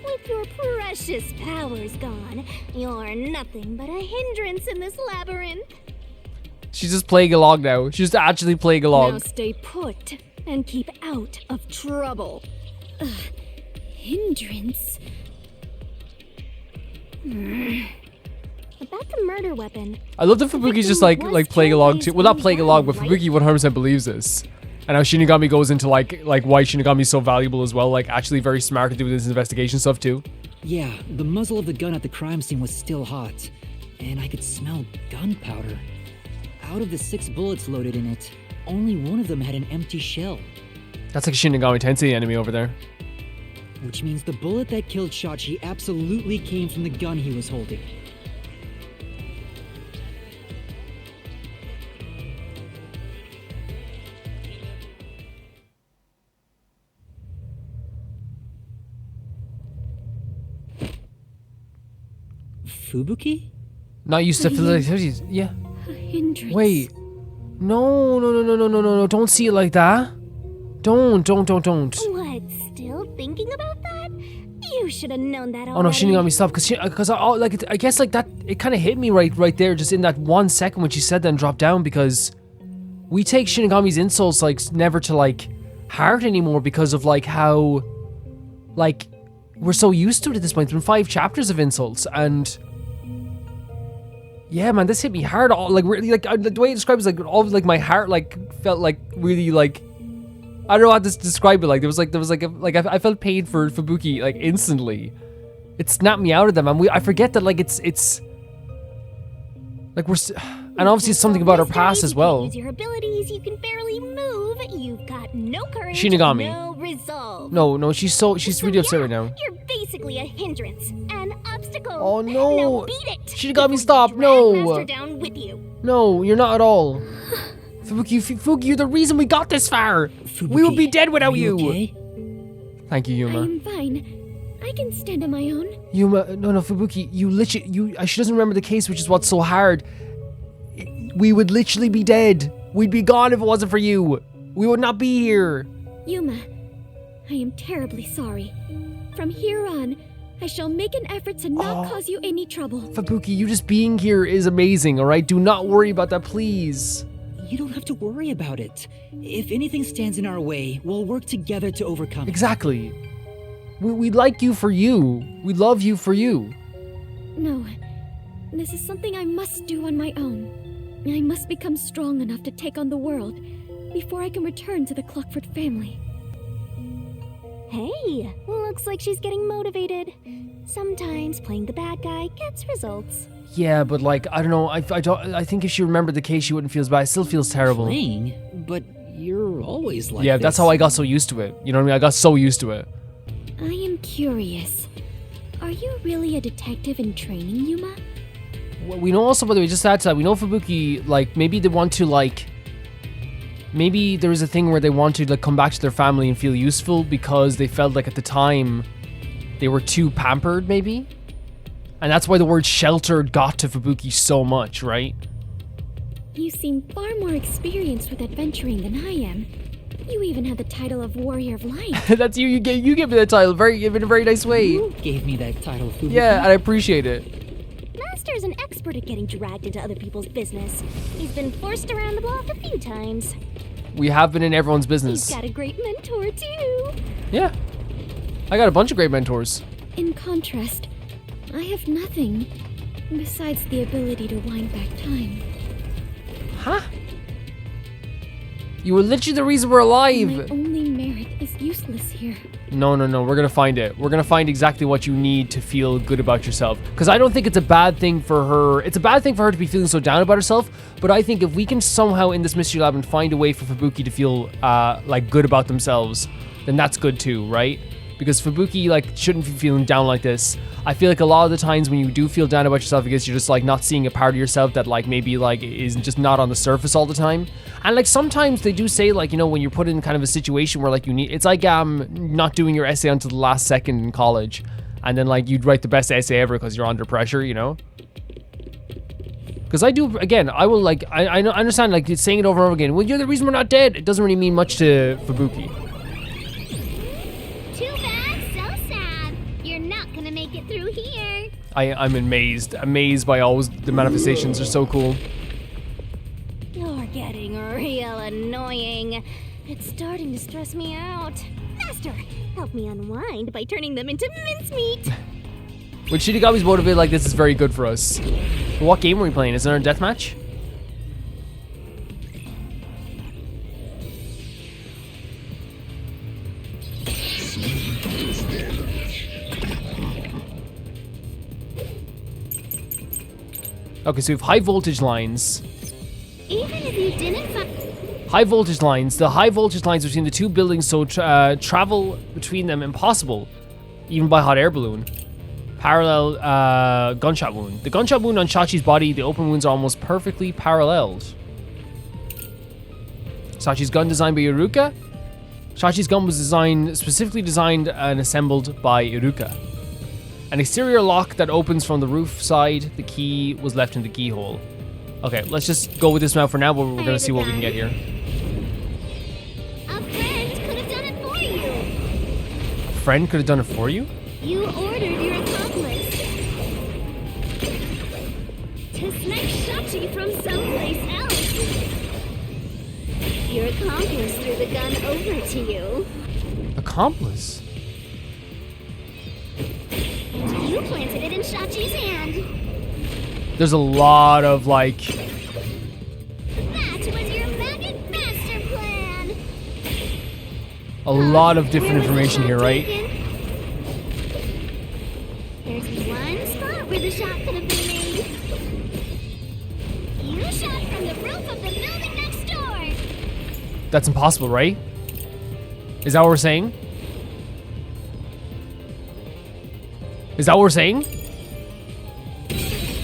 With your precious powers gone, you're nothing but a hindrance in this labyrinth. She's just playing along now. She's just actually playing Now along. stay put and keep out of trouble. Hindrance? About the murder weapon. I love that Fubuki's just like playing along too. Well, not playing along, but Fubuki 100% believes this. And how Shinigami goes into like why Shinigami's so valuable as well. Like actually very smart to do this investigation stuff too. Yeah, the muzzle of the gun at the crime scene was still hot, and I could smell gunpowder. Out of the 6 bullets loaded in it, only one of them had an empty shell. That's like a Shinigami Tensei enemy over there. Which means the bullet that killed Shachi absolutely came from the gun he was holding. Fubuki? Not used to physical activities. Yeah. A hindrance. Wait. No. Don't see it like that. Don't. What, still thinking about that? You should have known that already. Oh no, Shinigami, stop. Because I guess like that, it kind of hit me right there, just in that 1 second when she said that and dropped down, because we take Shinigami's insults like never to like heart anymore because of like how like we're so used to it at this point. It's been 5 chapters of insults, and yeah, man, this hit me hard. All like really, like the way it describes like all like my heart like felt like really like. I don't know how to describe it. Like there was I felt pain for Fubuki like instantly. It snapped me out of them, and I forget that like it's like and obviously it's something about her past as well. Use your abilities, you can barely move. You've got no courage. Shinigami. No resolve. No, she's really upset right now. You're basically a hindrance, an obstacle. Oh no! Now beat it. Shinigami, stop! Drag No! Master down with you. No, you're not at all. Fubuki, you're the reason we got this far. Fubuki, We would be dead without are you. Okay? Thank you, I Yuma. am fine. I can stand on my own. Yuma, no, Fubuki, she doesn't remember the case, which is what's so hard. We would literally be dead. We'd be gone if it wasn't for you. We would not be here. Yuma, I am terribly sorry. From here on, I shall make an effort to not cause you any trouble. Fubuki, you just being here is amazing, alright? Do not worry about that, please. You don't have to worry about it. If anything stands in our way, we'll work together to overcome it. Exactly. We like you for you. We love you for you. No, this is something I must do on my own. I must become strong enough to take on the world before I can return to the Clockford family. Hey, looks like she's getting motivated. Sometimes playing the bad guy gets results. Yeah, but like, I don't know. I think if she remembered the case, she wouldn't feel as bad. It still feels terrible. Playing? But you're always like Yeah, this. that's how I got so used to it. You know what I mean? I got so used to it. I am curious. Are you really a detective in training, Yuma? Well, we know also, by the way, just to add to that, we know Fubuki, like, maybe they want to, like... Maybe there was a thing where they wanted to, like, come back to their family and feel useful because they felt like at the time they were too pampered, maybe? And that's why the word sheltered got to Fubuki so much, right? You seem far more experienced with adventuring than I am. You even had the title of Warrior of Light. That's you. You gave me that title in a very nice way. You gave me that title, Fubuki. Yeah, and I appreciate it. Master is an expert at getting dragged into other people's business. He's been forced around the block a few times. We have been in everyone's business. He's got a great mentor, too. Yeah. I got a bunch of great mentors. In contrast, I have nothing besides the ability to wind back time. Huh? You were literally the reason we're My alive. only merit is useless here. No. We're gonna find it. We're gonna find exactly what you need to feel good about yourself. Because I don't think it's a bad thing for her. It's a bad thing for her to be feeling so down about herself. But I think if we can somehow in this mystery lab and find a way for Fubuki to feel like good about themselves, then that's good too, right? Because Fubuki like shouldn't be feeling down like this. I feel like a lot of the times when you do feel down about yourself, because you're just like not seeing a part of yourself that like maybe like is just not on the surface all the time. And like sometimes they do say like, you know, when you're put in kind of a situation where like you need, it's like not doing your essay until the last second in college, and then like you'd write the best essay ever because you're under pressure, you know. Because I do, again, I will like, I understand like saying it over and over again. Well, you're the reason we're not dead. It doesn't really mean much to Fubuki. Too bad, so sad. You're not gonna make it through here. I'm amazed by always the manifestations are so cool. You're getting real annoying. It's starting to stress me out. Master, help me unwind by turning them into mincemeat. When Shinigami's motivated like this is very good for us. What game are we playing? Is it our deathmatch? Okay, so we have high voltage lines. Even if you didn't find... High voltage lines. The high voltage lines between the two buildings, so travel between them impossible, even by hot air balloon. Parallel gunshot wound. The gunshot wound on Shachi's body, the open wounds are almost perfectly paralleled. Shachi's gun designed by Iruka. Shachi's gun was specifically designed and assembled by Iruka. An exterior lock that opens from the roof side. The key was left in the keyhole. Okay, let's just go with this now for now, but we're gonna see what we can get here. A friend could have done it for you. A friend could have done it for you? You ordered your accomplice to snatch Shachi from someplace else. Your accomplice threw the gun over to you. Accomplice? You planted it in Shachi's hand. There's a lot of like... That was your maggot master plan. A lot of different information here, right? There's one spot where the shot could have been made. You shot from the roof of the building next door. That's impossible, right? Is that what we're saying? Is that what we're saying?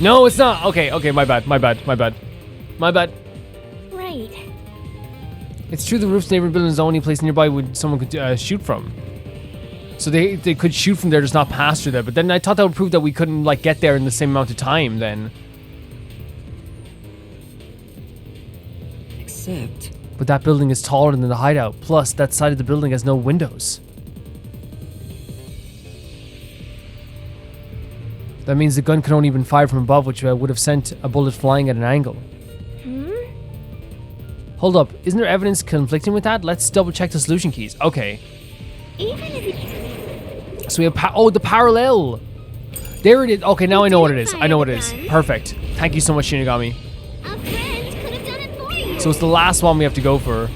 No, it's not. Okay, my bad. Right. It's true the roof's neighboring building is the only place nearby someone could shoot from. So they could shoot from there, just not pass through there. But then I thought that would prove that we couldn't like get there in the same amount of time then. Except... But that building is taller than the hideout. Plus, that side of the building has no windows. That means the gun could only have been fired from above, which would have sent a bullet flying at an angle. Hold up, isn't there evidence conflicting with that? Let's double check the solution keys. Okay. Even if So we have the parallel. There it is. Okay, now I know what it is. I know what it is. Perfect. Thank you so much, Shinigami. a friend could have done it for you. So it's the last one we have to go for.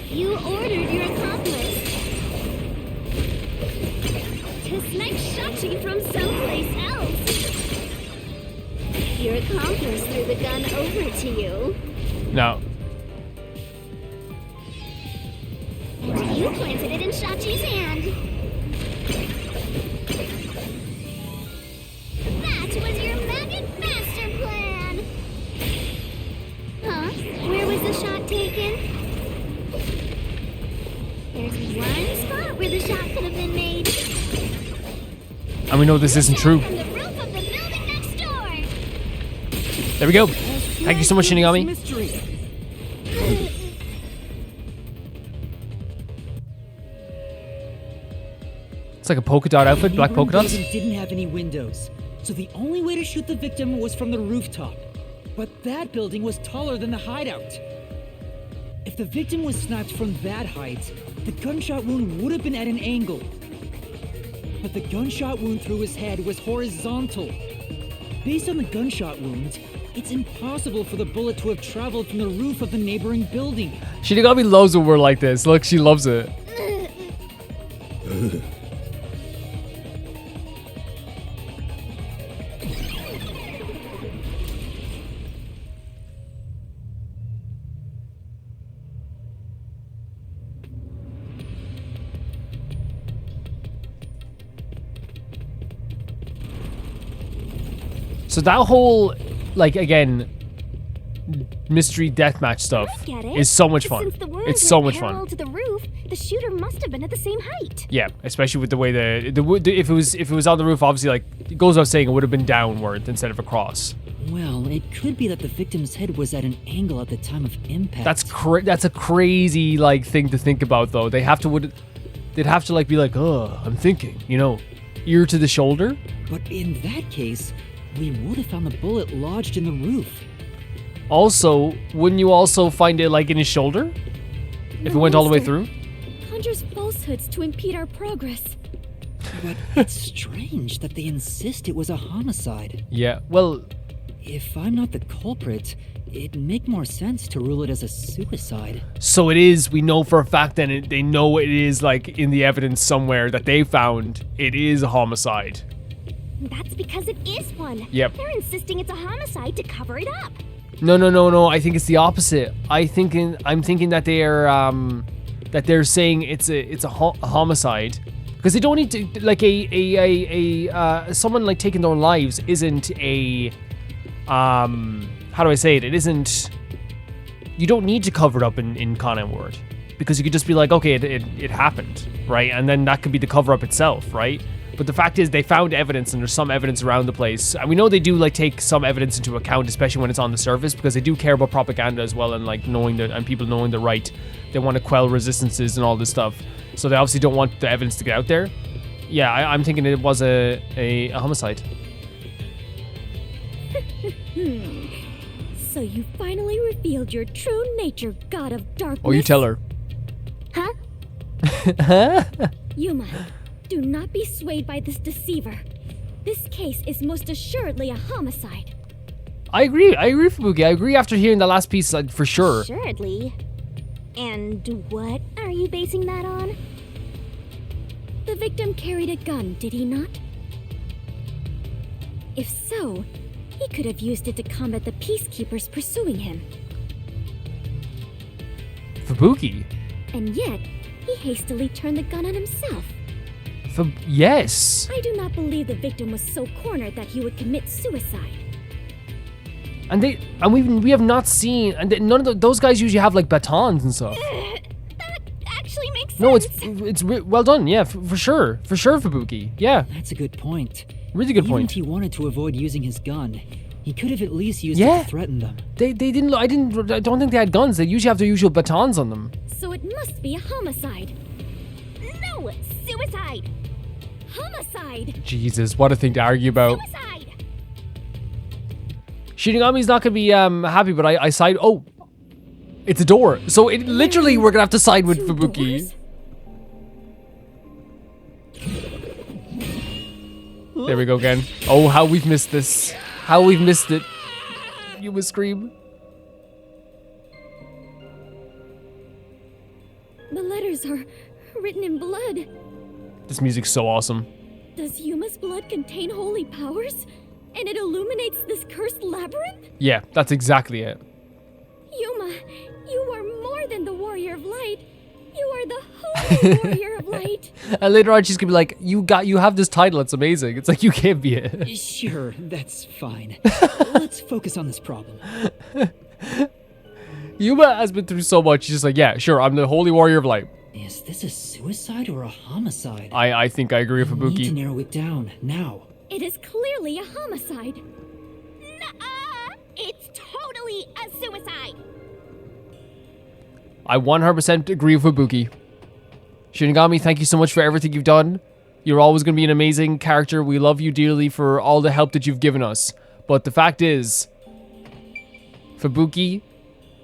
You ordered your accomplice to snatch Shachi from someplace else. Your accomplice threw the gun over to you. No. And you planted it in Shachi's hand. That was your magic master plan! Huh? Where was the shot taken? There's one spot where the shot could have been made. And we know this isn't true. From the roof of the building next door. There we go. Thank you so much, Shinigami. Mystery. It's like a polka dot outfit, black polka dots. The building didn't have any windows, so the only way to shoot the victim was from the rooftop. But that building was taller than the hideout. If the victim was sniped from that height, the gunshot wound would have been at an angle. But the gunshot wound through his head was horizontal. Based on the gunshot wound, it's impossible for the bullet to have traveled from the roof of the neighboring building. Shinigami loves when we're like this. Look, she loves it. So that whole, like, again, mystery deathmatch stuff I get it. is so much fun. Since the wound It's so went much parallel fun. to the roof, the shooter must have been at the same height. Yeah, especially with the way if it was on the roof, obviously, like, it goes without saying, it would have been downward instead of across. Well, it could be that the victim's head was at an angle at the time of impact. That's a crazy, like, thing to think about, though. They'd have to like be like, oh, I'm thinking, you know, ear to the shoulder. But in that case, we would have found the bullet lodged in the roof. Also, wouldn't you also find it, like, in his shoulder? If it went all the way through? Conjures falsehoods to impede our progress. But it's strange that they insist it was a homicide. Yeah, well, If I'm not the culprit, it'd make more sense to rule it as a suicide. so it is, we know for a fact that they know it is, like, in the evidence somewhere that they found it is a homicide. That's because it is one. Yep. They're insisting it's a homicide to cover it up. No, I think it's the opposite. I'm thinking that they're saying it's a homicide. Because they don't need to, like, someone, like, taking their own lives isn't a, how do I say it? It isn't, you don't need to cover it up in Con M Word. Because you could just be like, okay, it happened, right? And then that could be the cover up itself, right? But the fact is, they found evidence, and there's some evidence around the place. And we know they do, like, take some evidence into account, especially when it's on the surface, because they do care about propaganda as well, and, like, and people knowing the right. They want to quell resistances and all this stuff. So they obviously don't want the evidence to get out there. Yeah, I'm thinking it was a homicide. So you finally revealed your true nature, God of Darkness. Oh, you tell her. Huh? Yuma, do not be swayed by this deceiver. This case is most assuredly a homicide. I agree, Fubuki. I agree after hearing the last piece, like, for sure. Assuredly. And what are you basing that on? The victim carried a gun, did he not? If so, he could have used it to combat the Peacekeepers pursuing him. Fubuki? And yet, he hastily turned the gun on himself. Yes. I do not believe the victim was so cornered that he would commit suicide. And we have not seen, and none of those guys usually have, like, batons and stuff. That actually makes sense. No, it's well done. Yeah, for sure, Fubuki. Yeah, That's a good point. really good Even point. if he wanted to avoid using his gun, he could have at least used it Yeah. to threaten them. They didn't. I don't think they had guns. They usually have their usual batons on them. So it must be a homicide. No, suicide. Homicide! Jesus, what a thing to argue about. Suicide. Shinigami's not gonna be happy, but I side. Oh, it's a door. So it literally we're gonna have to side with Two Fubuki. doors? There we go again. Oh, how we've missed this. How we've missed it. You must scream. The letters are written in blood. This music's so awesome. Does Yuma's blood contain holy powers? and it illuminates this cursed labyrinth? Yeah, that's exactly it. Yuma, you are more than the warrior of light. You are the holy warrior of light. And later on, she's gonna be like, you have this title, it's amazing. It's like, you can't be it. Sure, that's fine. Let's focus on this problem. Yuma has been through so much, she's just like, yeah, sure, I'm the holy warrior of light. Is this a suicide or a homicide? I think I agree with We need to Fubuki. narrow it down, now. It is clearly a homicide. Nuh-uh! It's totally a suicide. I 100% agree with Fubuki. Shinigami, thank you so much for everything you've done. You're always going to be an amazing character. We love you dearly for all the help that you've given us. But the fact is, Fubuki,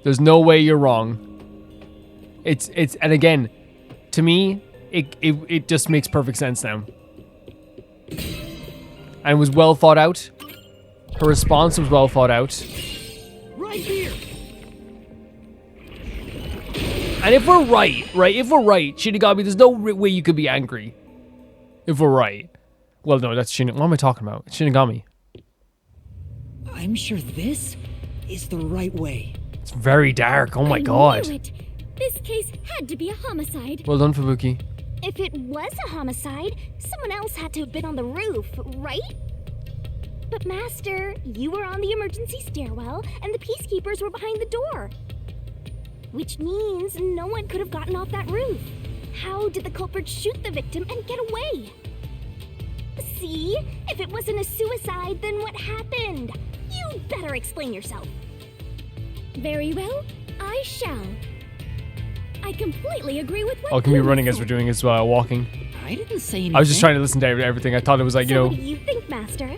there's no way you're wrong. And again, to me, it just makes perfect sense now. And it was well thought out. Her response was well thought out. Right here. And if we're right, Shinigami, there's no way you could be angry. If we're right. Well, no, that's Shinigami. What am I talking about? It's Shinigami. I'm sure this is the right way. It's very dark. Oh my I god. knew it. This case had to be a homicide. Well done, Fubuki. If it was a homicide, someone else had to have been on the roof, right? But Master, you were on the emergency stairwell, and the Peacekeepers were behind the door. Which means no one could have gotten off that roof. How did the culprit shoot the victim and get away? See? If it wasn't a suicide, then what happened? You better explain yourself. Very well, I shall. I completely agree with what Oh, can we be Yuma running as said. we're doing as walking? I didn't say anything. I was just trying to listen to everything. I thought it was like, you So know... what do you think, Master?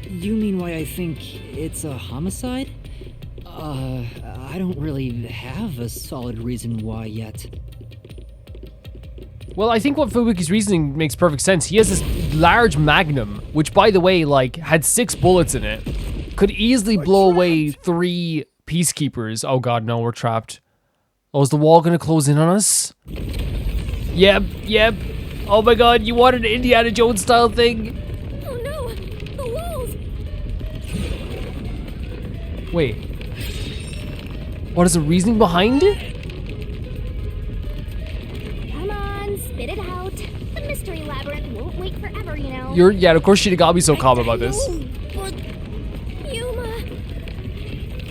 You mean why I think it's a homicide? I don't really have a solid reason why yet. Well, I think what Fubuki's reasoning makes perfect sense. He has this large magnum, which, by the way, like, had 6 bullets in it. Could easily blow away 3 peacekeepers. Oh god, no, we're trapped. Oh, is the wall gonna close in on us? Yep. Oh my god, you wanted an Indiana Jones style thing? Oh no, the walls. Wait. What is the reasoning behind it? Come on, spit it out. The mystery labyrinth won't wait forever, you know. Yeah, of course Shinigami's so calm about this. No, but Yuma.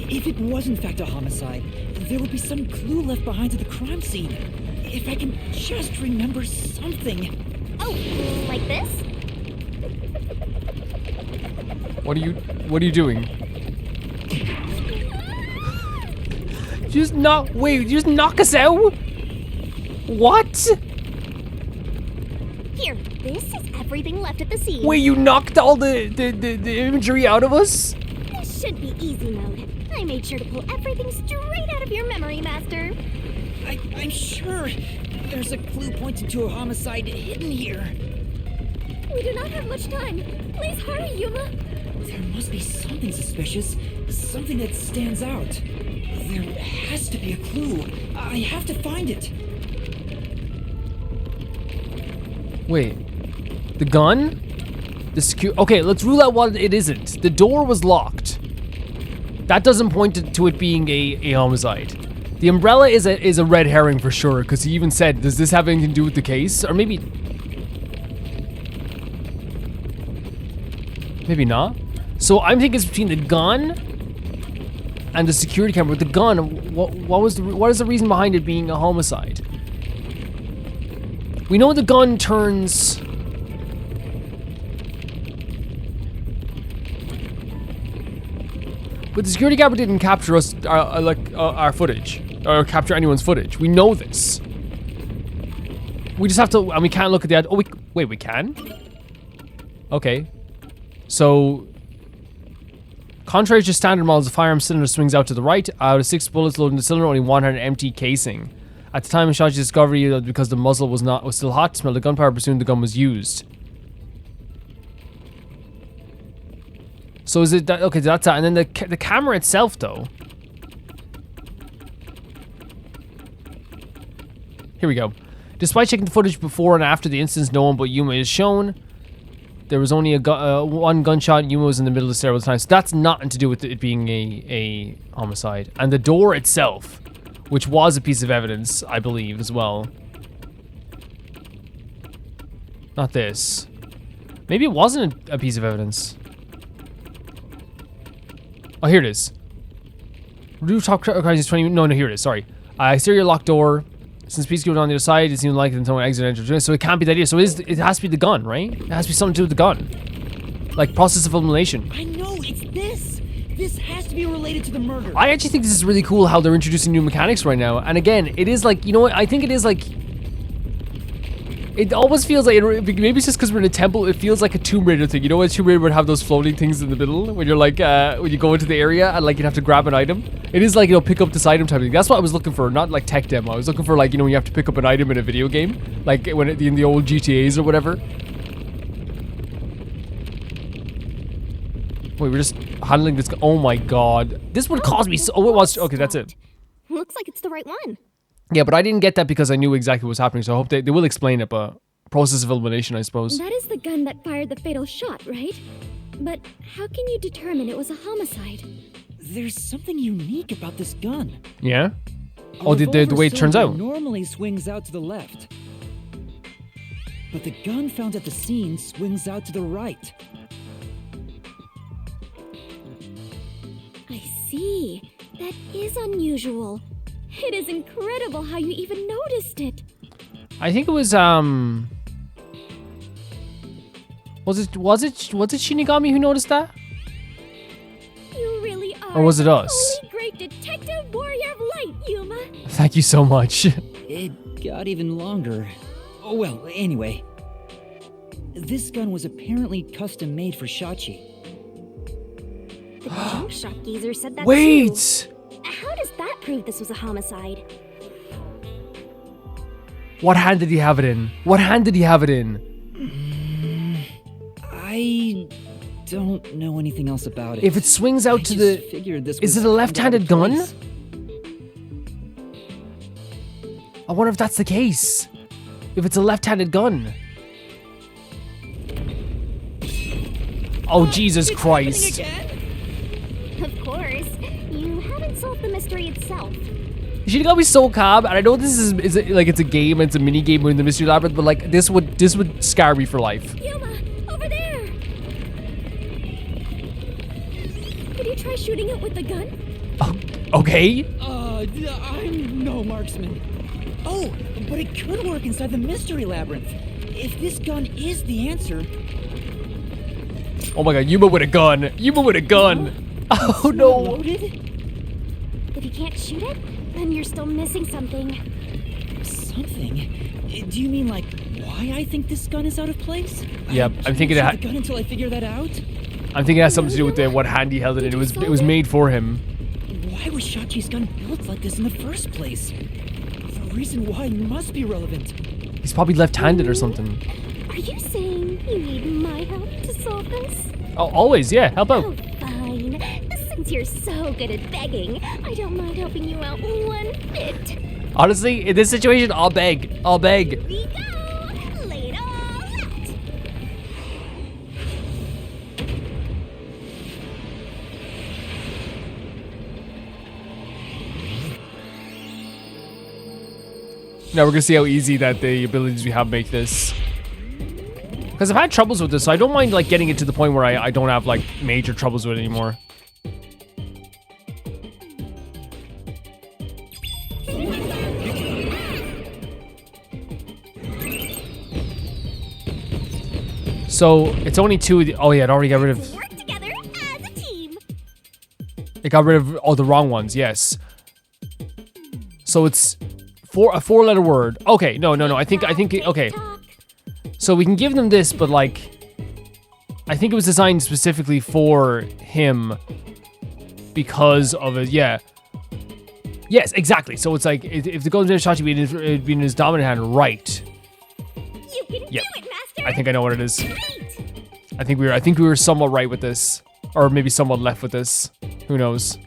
If it was in fact a homicide, there would be some clue left behind to the crime scene. If I can just remember something. Oh, like this? What are you doing? Just knock us out? What? Here, this is everything left at the scene. Wait, you knocked all the imagery out of us? This should be easy mode. I made sure to pull everything straight out of your memory, Master. I'm sure there's a clue pointing to a homicide hidden here. We do not have much time. Please hurry, Yuma. There must be something suspicious, something that stands out. There has to be a clue. I have to find it. Wait. The gun? Okay, let's rule out what it isn't. The door was locked. That doesn't point to it being a homicide. The umbrella is a red herring for sure, because he even said, does this have anything to do with the case? Or maybe not. So I'm thinking it's between the gun and the security camera. With the gun, what is the reason behind it being a homicide? We know the gun turns... But the security camera didn't capture us, our footage, or capture anyone's footage. We know this. We just have to, and we can't look at the. Wait, we can. Okay, so contrary to standard models, the firearm cylinder swings out to the right. Out of 6 bullets loaded in the cylinder, only 1 had an empty casing. At the time of Shachi's discovery, because the muzzle was still hot, smelled of gunpowder, presumed the gun was used. So is it that? Okay, that's that. And then the camera itself, though. Here we go. Despite checking the footage before and after the instance, no one but Yuma is shown. There was only one gunshot. Yuma was in the middle of the stairwell time. So that's nothing to do with it being a homicide. And the door itself, which was a piece of evidence, I believe, as well. Not this. Maybe it wasn't a piece of evidence. Oh, here it is. Rooftop crisis 20. No, here it is. Sorry. Exterior locked door. Since Peacekeepers on the other side, it seemed like until exit entered. So it can't be that either. So it has to be the gun, right? It has to be something to do with the gun. Like process of elimination. I know, it's this. This has to be related to the murder. I actually think this is really cool how they're introducing new mechanics right now. And again, it is like, you know what? I think it is like... It almost feels like, maybe it's just because we're in a temple, it feels like a Tomb Raider thing. You know when Tomb Raider would have those floating things in the middle? When you're like, when you go into the area and like you'd have to grab an item? It is like, you know, pick up this item type of thing. That's what I was looking for, not like tech demo. I was looking for like, you know, when you have to pick up an item in a video game. Like when in the old GTAs or whatever. Wait, we're just handling this. Oh my god. This would cause me so... Oh, it was... Okay, that's it. Looks like it's the right one. Yeah, but I didn't get that because I knew exactly what was happening, so I hope they will explain it, but... Process of elimination, I suppose. That is the gun that fired the fatal shot, right? But how can you determine it was a homicide? There's something unique about this gun. Yeah? Oh, the way it turns out. Normally swings out to the left. But the gun found at the scene swings out to the right. I see. That is unusual. It is incredible how you even noticed it. I think it was, Was it Shinigami who noticed that? You really are. Or was it us? Holy great detective warrior of light, Yuma. Thank you so much. It got even longer. Oh, well, anyway. This gun was apparently custom made for Shachi. The jump shot geezer said that Wait! too. How does that prove this was a homicide? What hand did he have it in? What hand did he have it in? I don't know anything else about it. If it swings out to the... Is it a left-handed gun? I wonder if that's the case. If it's a left-handed gun. Oh, Jesus Christ. Of course. You haven't solved the mystery itself. She got me so calm, and I know this is like it's a game, it's a mini game in the mystery labyrinth, but like this would scar me for life. Yuma, over there. Could you try shooting it with the gun? Oh, okay. I'm no marksman. Oh, but it could work inside the mystery labyrinth. If this gun is the answer. Oh my god, Yuma with a gun. Yuma with a gun. Oh no. Loaded? If you can't shoot it, then you're still missing something. Something? Do you mean like why I think this gun is out of place? Yep, I'm thinking the gun until I figure that out. I'm thinking it has something to do with what hand he held it in. It was made for him. Why was Shachi's gun built like this in the first place? The reason why must be relevant. He's probably left-handed or something. Are you saying you need my help to solve this? Oh, always, yeah. Help out. Oh, fine. Since you're so good at begging, I don't mind helping you out one bit. Honestly, in this situation, I'll beg. I'll beg. Here we go. Lay it all out. Now we're gonna see how easy that the abilities we have make this. Because I've had troubles with this, so I don't mind like getting it to the point where I don't have like major troubles with it anymore. So it's only two. Oh yeah, it already got rid of. Work together as a team. It got rid of all the wrong ones. Yes. So it's a four-letter word. Okay, no. I think okay. So we can give them this, but like, I think it was designed specifically for him because of it. Yeah. Yes, exactly. So it's like if the golden Shachi it'd be in his dominant hand, right? You can do it, Master. I think I know what it is. Great. I think we were somewhat right with this, or maybe somewhat left with this. Who knows?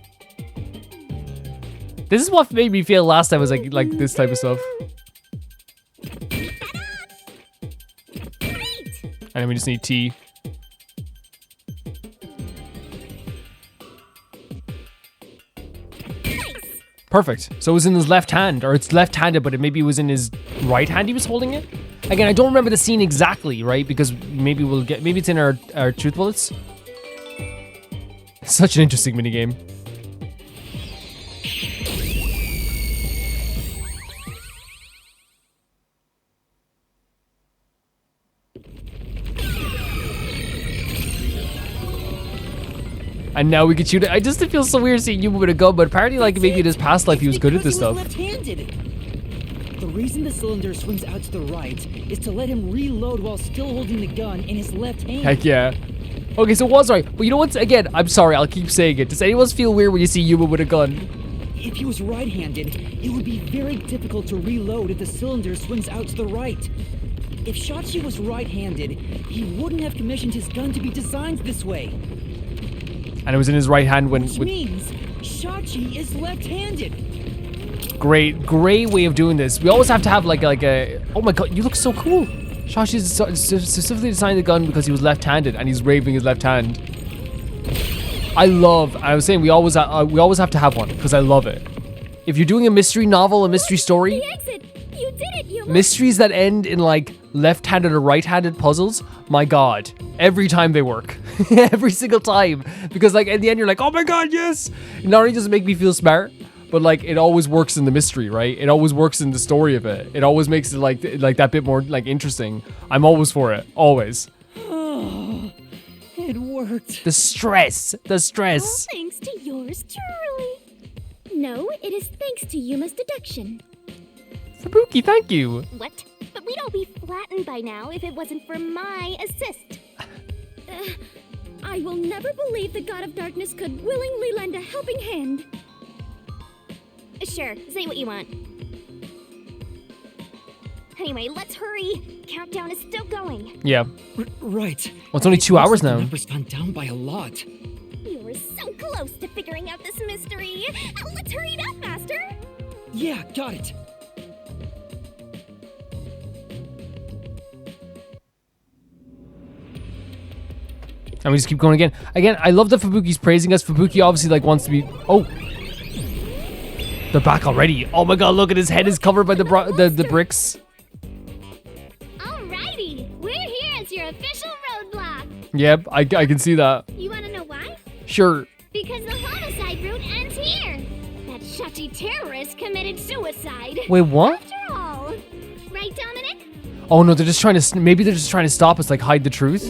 This is what made me feel last time was like this type of stuff. Great. And then we just need T. Perfect. So it was in his left hand, or it's left-handed, but maybe it was in his right hand he was holding it? Again, I don't remember the scene exactly, right? Because maybe it's in our truth bullets. Such an interesting minigame. And now we can shoot it. I just feel so weird seeing Yuma with a gun, but apparently, like, maybe in his past life he was good at this stuff. Left-handed. The reason the cylinder swings out to the right is to let him reload while still holding the gun in his left hand. Heck yeah. Okay, so it was right. But you know what? Again, I'm sorry. I'll keep saying it. Does anyone feel weird when you see Yuma with a gun? If he was right-handed, it would be very difficult to reload if the cylinder swings out to the right. If Shachi was right-handed, he wouldn't have commissioned his gun to be designed this way. And it was in his right hand when... Which means Shachi is left-handed. Great way of doing this. We always have to have like a... Oh my god, you look so cool. Shachi specifically designed the gun because he was left-handed and he's waving his left hand. I was saying we always have to have one because I love it. If you're doing a mystery novel, a mystery story... The exit! You did it, Yuma! Mysteries that end in like left-handed or right-handed puzzles, my god, every time they work. Every single time. Because like at the end you're like, oh my god, yes! It not only does it make me feel smart, but like it always works in the mystery, right? It always works in the story of it. It always makes it like that bit more like interesting. I'm always for it. Always. It worked. The stress. All thanks to yours truly. No, it is thanks to Yuma's deduction. Fubuki, thank you. What? But we'd all be flattened by now if it wasn't for my assist. I will never believe the God of Darkness could willingly lend a helping hand. Sure, say what you want. Anyway, let's hurry. Countdown is still going. Yeah. Right. Well, it's only 2 hours now. The number's gone down by a lot. You were so close to figuring out this mystery. Let's hurry it up, Master. Yeah, got it. And we just keep going again. Again, I love that Fubuki's praising us. Fubuki obviously like wants to be... Oh. They're back already. Oh my god, look at his head is covered by the bricks. Alrighty, we're here as your official roadblock. Yep, I can see that. You want to know why? Sure. Because the homicide route ends here. That Shachi terrorist committed suicide. Wait, what? After all. Right, Dominic? Oh no, they're just trying to... Maybe they're just trying to stop us, like hide the truth.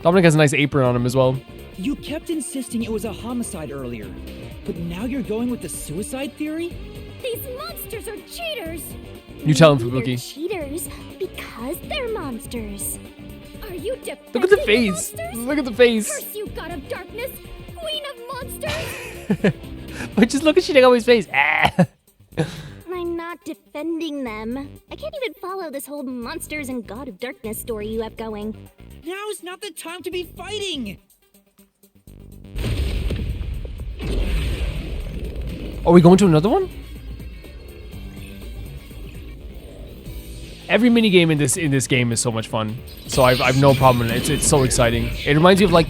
Dominic has a nice apron on him as well. You kept insisting it was a homicide earlier, but now you're going with the suicide theory? These monsters are cheaters! You tell him, They're Fubuki. cheaters because they're monsters. Are you defending Look at the face. monsters? Look at the face. Curse you, God of Darkness! Queen of monsters! But just look at Shinigami's face. Ah. I'm not defending them. I can't even follow this whole monsters and God of Darkness story you have going. Now's not the time to be fighting! Are we going to another one? Every minigame in this game is so much fun. So I've no problem in it. It's so exciting. It reminds me of like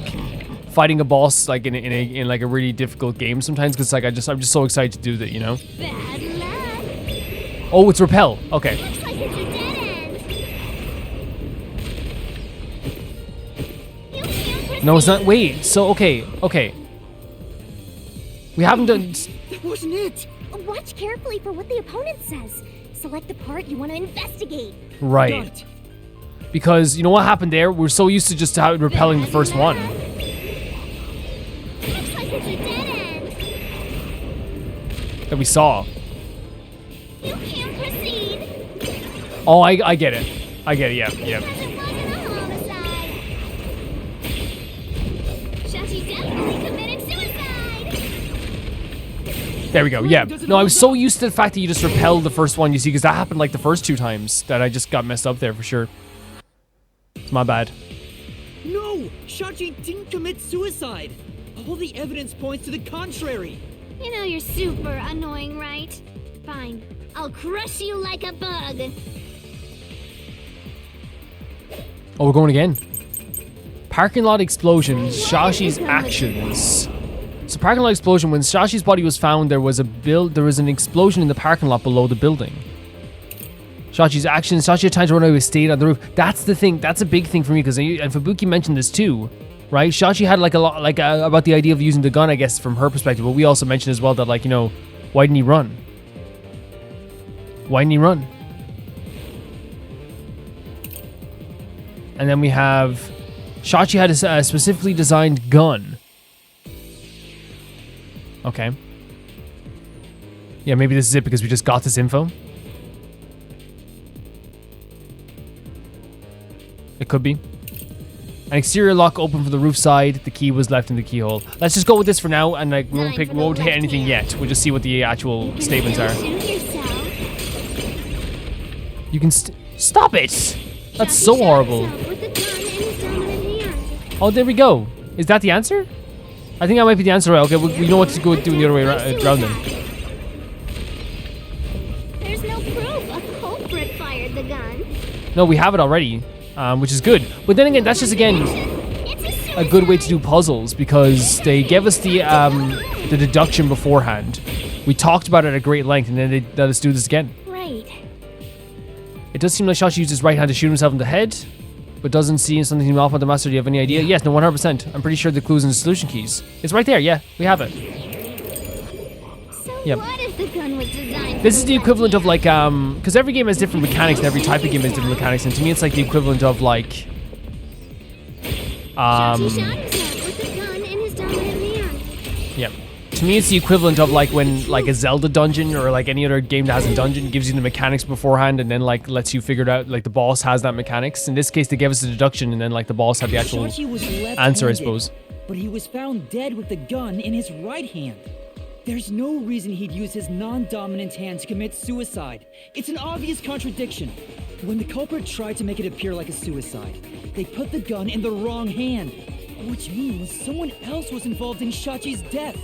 fighting a boss like in like a really difficult game sometimes because like I'm just so excited to do that, you know? Bad luck. Oh, it's repel. Okay. Looks like it's a dead end. You can't proceed. No, it's not. Wait. So okay. We haven't done. That wasn't it! Watch carefully for what the opponent says. Select the part you want to investigate. Right. Got it. Because you know what happened there? We're so used to just repelling the first one. Looks like it's a dead end. That we saw. You can't proceed. Oh, I get it. Yeah. Because it wasn't a homicide. Shachi definitely committed suicide. There we go. Yeah. No, I was so used to the fact that you just repelled the first one, you see, because that happened like the first 2 times that I just got messed up there for sure. It's my bad. No! Shachi didn't commit suicide! All the evidence points to the contrary! You know you're super annoying, right? Fine. I'll crush you like a bug. Oh, we're going again. Parking lot explosions. Shachi's actions. a parking lot explosion. When Shachi's body was found, there was an explosion in the parking lot below the building. Shachi's actions. Shachi had time to run away, stayed on the roof. That's the thing. That's a big thing for me because and Fubuki mentioned this too, right? Shachi had like a lot about the idea of using the gun, I guess, from her perspective. But we also mentioned as well that, like, you know, why didn't he run? Why didn't he run? And then we have Shachi had a specifically designed gun. Okay. Yeah, maybe this is it because we just got this info. It could be. An exterior lock open for the roof side. The key was left in the keyhole. Let's just go with this for now, and like we won't hit anything yet. We'll just see what the actual statements are. You can stop it. That's so horrible. Oh, there we go. Is that the answer? I think that might be the answer. Right? Okay, we know what to go do the other way around then. There's no proof a culprit fired the gun. No, we have it already, which is good. But then again, that's just again a good way to do puzzles because they gave us the deduction beforehand. We talked about it at great length, and then they let us do this again. Right. It does seem like Shachi used his right hand to shoot himself in the head, but doesn't see something off on the master. Do you have any idea? Yes, no, 100%. I'm pretty sure the clues in the solution keys. It's right there. Yeah, we have it. So Yep. what if the gun was designed? This is the equivalent of like because every game has different mechanics and every type of game has different mechanics, and to me it's like the equivalent of like Shachi shot himself with the gun in his dominant hand. yeah. To me it's the equivalent of like when like a Zelda dungeon or like any other game that has a dungeon gives you the mechanics beforehand and then like lets you figure it out, like the boss has that mechanics. In this case they gave us the deduction and then like the boss had the actual answer, I suppose. But he was found dead with the gun in his right hand. There's no reason he'd use his non-dominant hand to commit suicide. It's an obvious contradiction. When the culprit tried to make it appear like a suicide, they put the gun in the wrong hand, which means someone else was involved in Shachi's death.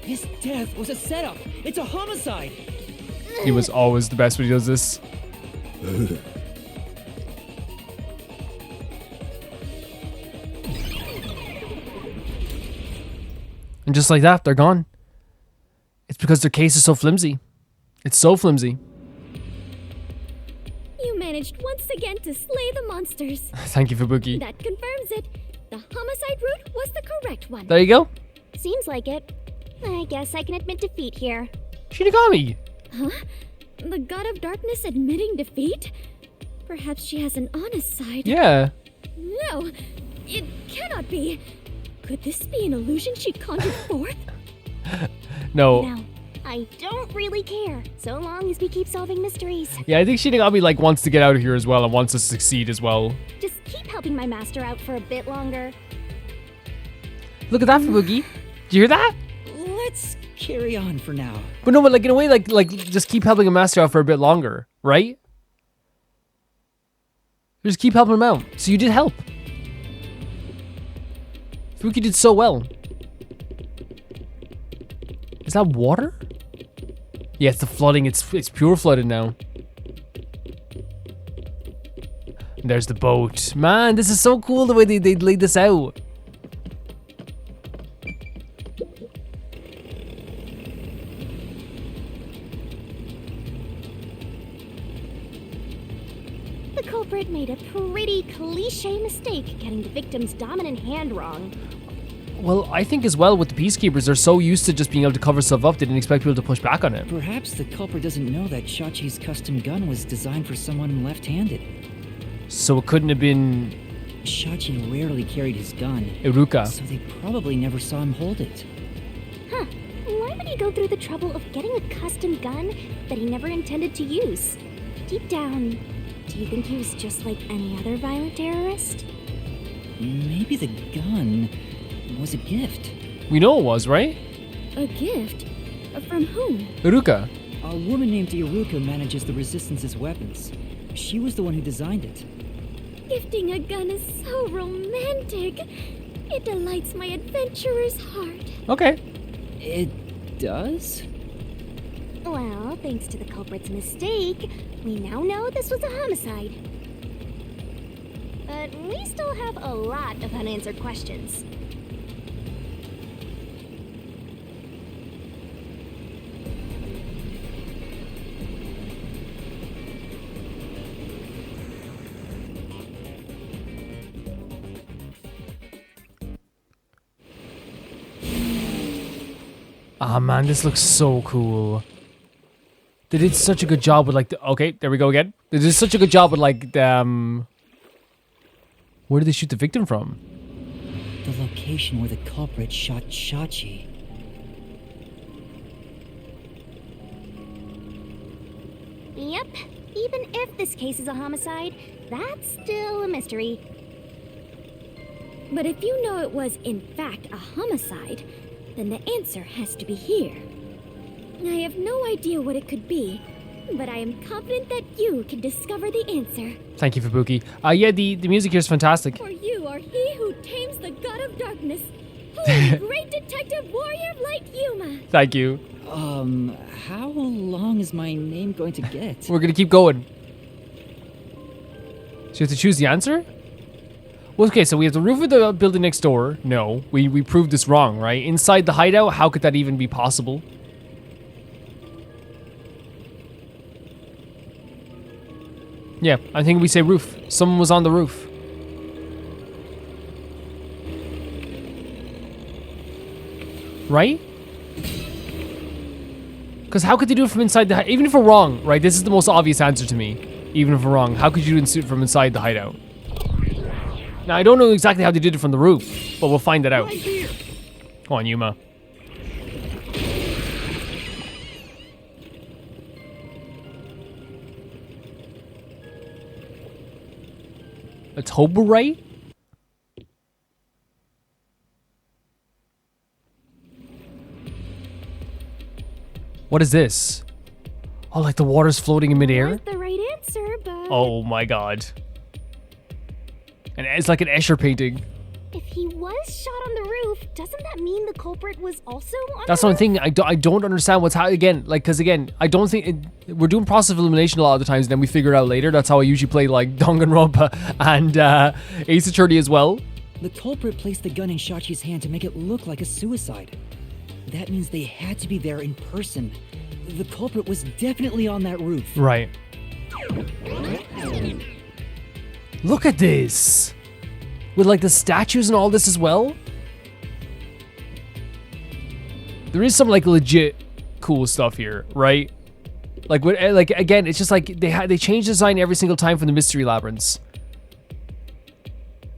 His death was a setup. It's a homicide. He was always the best when he does this. And just like that, they're gone. It's because their case is so flimsy. It's so flimsy. You managed once again to slay the monsters. Thank you, Fubuki. That confirms it. The homicide route was the correct one. There you go. Seems like it. I guess I can admit defeat here. Shinigami. Huh? The god of darkness admitting defeat? Perhaps she has an honest side. Yeah. No, it cannot be. Could this be an illusion she conjured forth? No. No, I don't really care, so long as we keep solving mysteries. Yeah, I think Shinigami like wants to get out of here as well and wants to succeed as well. Just keep helping my master out for a bit longer. Look at that, Fubuki. Do you hear that? Let's carry on for now. But no, but like in a way, like just keep helping a master out for a bit longer, right? Just keep helping him out. So you did help. Fubuki did so well. Is that water? Yeah, it's the flooding. It's pure flooded now. And there's the boat. Man, this is so cool the way they laid this out. The culprit made a pretty cliche mistake getting the victim's dominant hand wrong. Well, I think as well with the Peacekeepers, they're so used to just being able to cover stuff up, they didn't expect people to push back on it. Perhaps the culprit doesn't know that Shachi's custom gun was designed for someone left-handed. So it couldn't have been Shachi rarely carried his gun, Iruka. so they probably never saw him hold it. Huh, why would he go through the trouble of getting a custom gun that he never intended to use? Deep down, do you think he was just like any other violent terrorist? Maybe the gun was a gift. We know it was, right? A gift? From whom? Iruka. A woman named Iruka manages the Resistance's weapons. She was the one who designed it. Gifting a gun is so romantic. It delights my adventurer's heart. Okay. It does? Well, thanks to the culprit's mistake, we now know this was a homicide. But we still have a lot of unanswered questions. Ah, man, this looks so cool. They did such a good job with, like, okay, there we go again. They did such a good job with, like, the, where did they shoot the victim from? The location where the culprit shot Shachi. Yep. Even if this case is a homicide, that's still a mystery. But if you know it was, in fact, a homicide, then the answer has to be here. I have no idea what it could be, but I am confident that you can discover the answer. Thank you, Fubuki. Yeah, the music here is fantastic. For you are he who tames the god of darkness, holy great detective warrior of light Yuma. Thank you. How long is my name going to get? We're gonna keep going. So you have to choose the answer? Well, okay, so we have the roof of the building next door. No, we proved this wrong, right? Inside the hideout, how could that even be possible? Yeah, I think we say roof. Someone was on the roof. Right? Because how could they do it from inside the even if we're wrong, right? This is the most obvious answer to me. Even if we're wrong, how could you do it from inside the hideout? Now, I don't know exactly how they did it from the roof, but we'll find that out. Come on, Yuma. It's Hobarite? What is this? Oh, like the water's floating in midair? That's the right answer, but... Oh my god. And it's like an Escher painting. If he was shot on the roof, doesn't that mean the culprit was also on That's the what I'm roof? thinking. I don't understand what's happening again. Like, because again, I don't think we're doing process of elimination a lot of the times, and then we figure it out later. That's how I usually play like Danganronpa and Ace Attorney as well. The culprit placed the gun in Shachi's hand to make it look like a suicide. That means they had to be there in person. The culprit was definitely on that roof. Right. Look at this. With like the statues and all this as well. There is some like legit cool stuff here, right? Like again, it's just like they change design every single time from the mystery labyrinths.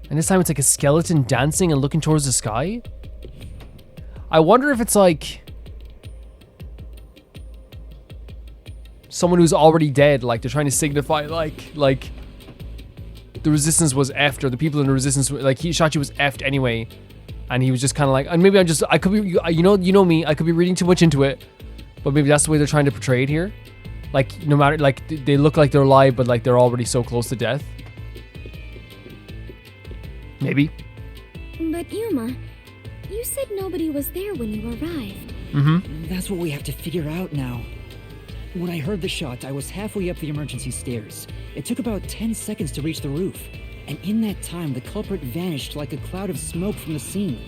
And this time it's like a skeleton dancing and looking towards the sky. I wonder if it's like someone who's already dead, like they're trying to signify like the resistance was effed, or the people in the resistance, like Shachi was effed anyway, and he was just kind of like, and maybe I could be, you know me, I could be reading too much into it, but maybe that's the way they're trying to portray it here. Like no matter, like they look like they're alive, but like they're already so close to death. Maybe. But Yuma, you said nobody was there when you arrived. Mm-hmm. That's what we have to figure out now. When I heard the shot, I was halfway up the emergency stairs. It took about 10 seconds to reach the roof. And in that time, the culprit vanished like a cloud of smoke from the scene.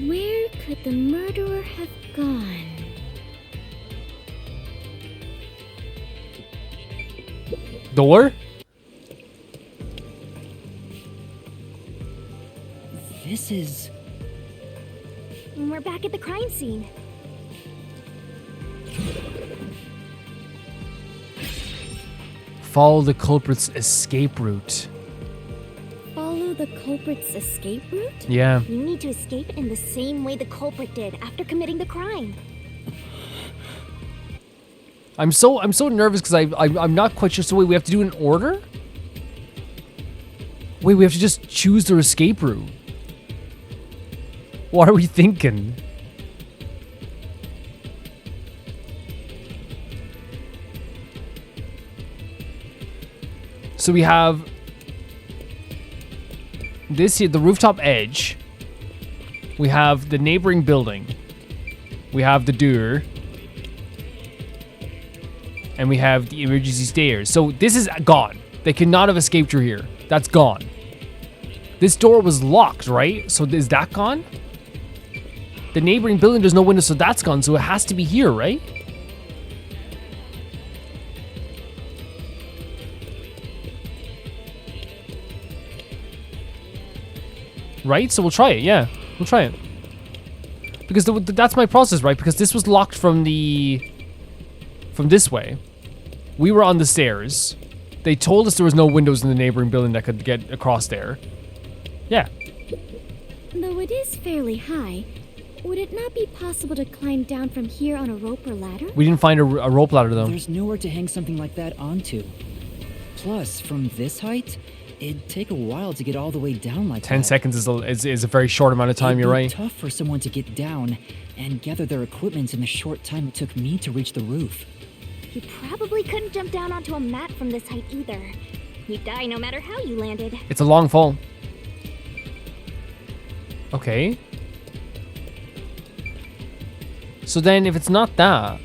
Where could the murderer have gone? Door? This is... We're back at the crime scene. Follow the culprit's escape route. Follow the culprit's escape route? Yeah. You need to escape in the same way the culprit did after committing the crime. I'm so nervous because I'm not quite sure. So wait, we have to do it in order? Wait, we have to just choose their escape route. What are we thinking? So we have this here, the rooftop edge. We have the neighboring building. We have the door. And we have the emergency stairs. So this is gone. They could not have escaped through here. That's gone. This door was locked, right? So is that gone? The neighboring building, there's no window, so that's gone. So it has to be here, right? Right? So we'll try it, yeah. We'll try it. Because that's my process, right? Because this was locked from this way. We were on the stairs. They told us there was no windows in the neighboring building that could get across there. Yeah. Though it is fairly high, would it not be possible to climb down from here on a rope or ladder? We didn't find a rope ladder, though. There's nowhere to hang something like that onto. Plus, from this height, it'd take a while to get all the way down like 10 that. seconds is a very short amount of time, you're right. It'd be tough for someone to get down and gather their equipment in the short time it took me to reach the roof. You probably couldn't jump down onto a mat from this height either. You'd die no matter how you landed. It's a long fall. Okay. So then, if it's not that,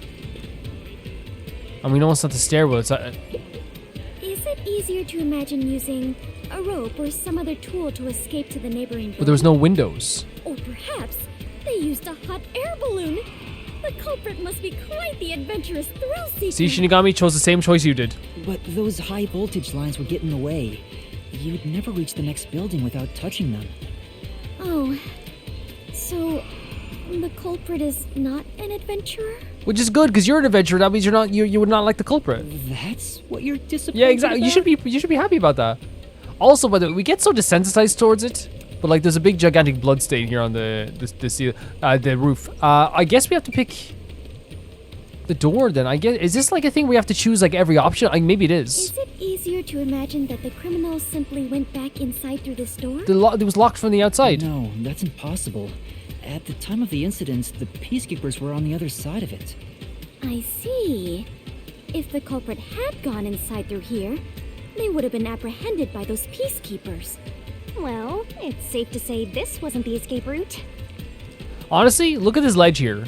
and we know it's not the stairwell, it's Is it easier to imagine using a rope or some other tool to escape to the neighboring building? but there was no windows. Or perhaps they used a hot air balloon. The culprit must be quite the adventurous thrill seeker. See, Shinigami chose the same choice you did. But those high voltage lines would get in the way. You'd never reach the next building without touching them. Oh, so the culprit is not an adventurer? Which is good, because you're an adventurer. That means you would not like the culprit. That's what you're disappointed Yeah, exactly. about? You should be happy about that. Also, by the way, we get so desensitized towards it, but like there's a big gigantic blood stain here on the roof. I guess we have to pick the door then. I guess, is this like a thing we have to choose like every option? Like maybe it is. Is it easier to imagine that the criminals simply went back inside through this door? It was locked from the outside. No, that's impossible. At the time of the incident, the Peacekeepers were on the other side of it. I see. If the culprit had gone inside through here, they would have been apprehended by those Peacekeepers. Well, it's safe to say this wasn't the escape route. Honestly, look at this ledge here.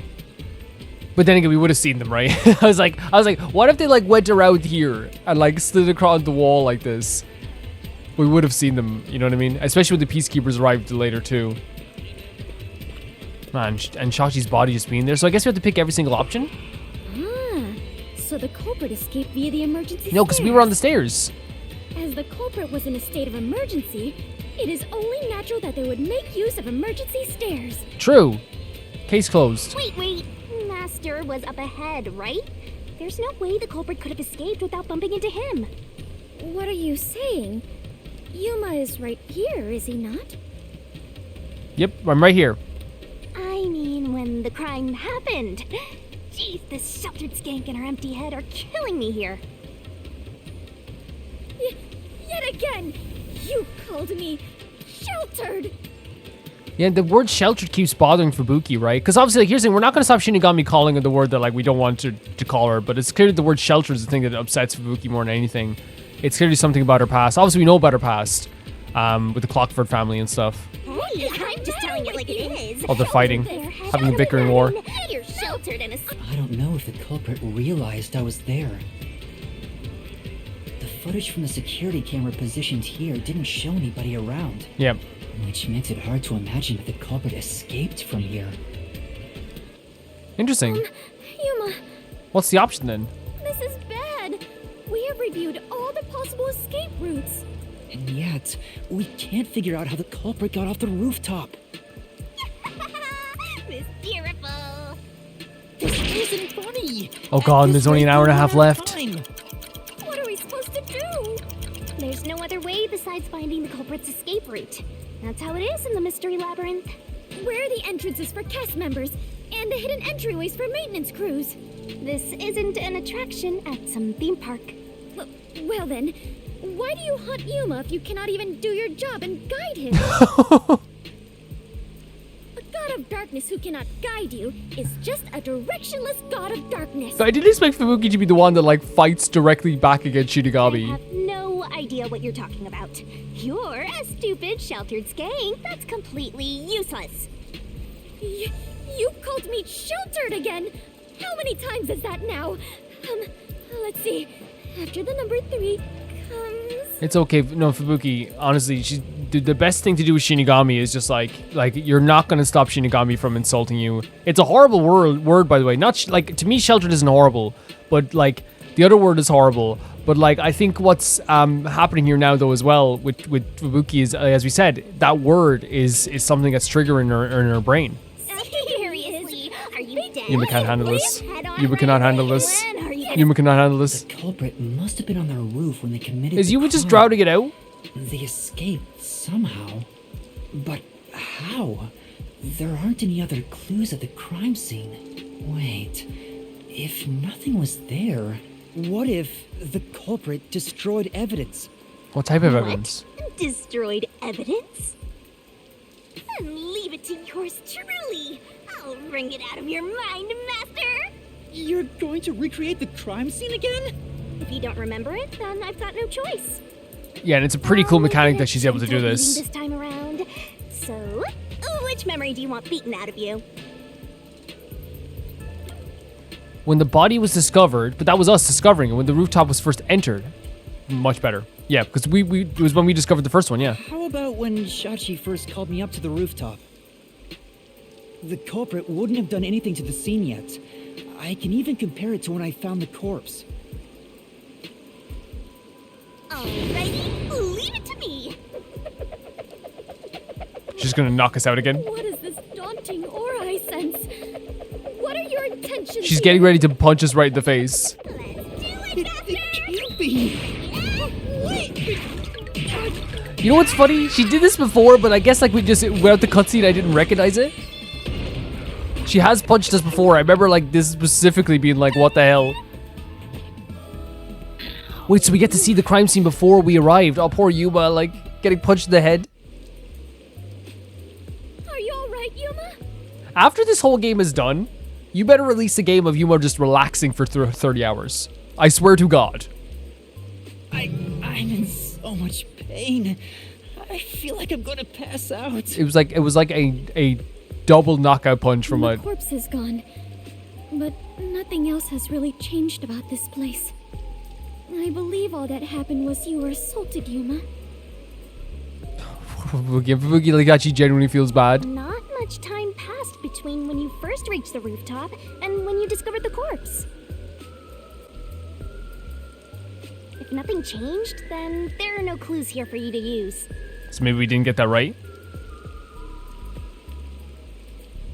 But then again, we would have seen them, right? I was like, what if they like went around here and like stood across the wall like this? We would have seen them, you know what I mean? Especially when the Peacekeepers arrived later too. Man, and Shachi's body just being there. So I guess we have to pick every single option? Ah, so the culprit escaped via the emergency No, because we were on the stairs. As the culprit was in a state of emergency, it is only natural that they would make use of emergency stairs. True. Case closed. Wait. Master was up ahead, right? There's no way the culprit could have escaped without bumping into him. What are you saying? Yuma is right here, is he not? Yep, I'm right here. I mean, when the crime happened. Jeez, this sheltered skank and her empty head are killing me here. Yet again, you called me sheltered. Yeah, the word sheltered keeps bothering Fubuki, right? Because obviously, like, here's the thing, we're not going to stop Shinigami calling her the word that, like, we don't want to call her, but it's clearly the word sheltered is the thing that upsets Fubuki more than anything. It's clearly something about her past. Obviously, we know about her past, with the Clockford family and stuff. Hey, I'm just telling it like it is. Oh, they're fighting. Having a bickering war. You're sheltered in a... I don't know if the culprit realized I was there. The footage from the security camera positioned here didn't show anybody around. Yep. Which makes it hard to imagine that the culprit escaped from here. Interesting. Yuma, What's the option then? this is bad. We have reviewed all the possible escape routes. And yet, we can't figure out how the culprit got off the rooftop. Mysterious. This isn't funny! Oh god, there's only an hour and a half left. What are we supposed to do? There's no other way besides finding the culprit's escape route. That's how it is in the mystery labyrinth. Where are the entrances for cast members and the hidden entryways for maintenance crews? This isn't an attraction at some theme park. Well then, why do you hunt Yuma if you cannot even do your job and guide him? A god of darkness who cannot guide you is just a directionless god of darkness. I didn't expect Fubuki to be the one that, like, fights directly back against I Shinigami. have no idea what you're talking about. You're a stupid, sheltered skank that's completely useless. You called me sheltered again. How many times is that now? Let's see. After the number 3 comes... It's okay. No, Fubuki, honestly, the best thing to do with Shinigami is just like you're not going to stop Shinigami from insulting you. It's a horrible word, by the way. Not like, to me, sheltered isn't horrible, but like the other word is horrible. But like, I think what's happening here now, though, as well with Fubuki is, as we said, that word is something that's triggering in her brain. Here he Yuma can't handle this. Yuma cannot handle this. Yuma cannot handle this. The culprit must have been on their roof when they committed Is the Yuma just crime. drowning it out? They escaped somehow. But how? There aren't any other clues at the crime scene. Wait, if nothing was there, what if the culprit destroyed evidence? What type of evidence? Destroyed evidence? Leave it to yours truly. I'll wring it out of your mind, Master. You're going to recreate the crime scene again? If you don't remember it, then I've got no choice. Yeah, and it's a pretty cool mechanic that she's able to do this. This time around. So, which memory do you want beaten out of you? When the body was discovered, but that was us discovering it when the rooftop was first entered. Much better. Yeah, because it was when we discovered the first one, yeah. How about when Shachi first called me up to the rooftop? The culprit wouldn't have done anything to the scene yet. I can even compare it to when I found the corpse. Alrighty, leave it to me. She's gonna knock us out again. What is this daunting aura I sense? What are your intentions? She's getting ready to punch us right in the face. Let's do it, Master. It can't be! You know what's funny? She did this before, but I guess like without the cutscene, I didn't recognize it. She has punched us before. I remember like this specifically being like, what the hell? Wait, so we get to see the crime scene before we arrived. Oh, poor Yuma, like getting punched in the head. Are you alright, Yuma? After this whole game is done, you better release a game of Yuma just relaxing for 30 hours. I swear to God. I'm in so much pain. I feel like I'm gonna pass out. It was like a double knockout punch from The a... corpse is gone, but nothing else has really changed about this place. I believe all that happened was you were assaulted, Yuma. Fubuki like that she genuinely feels bad. Not much time passed between when you first reached the rooftop and when you discovered the corpse. If nothing changed, then there are no clues here for you to use. So maybe we didn't get that right.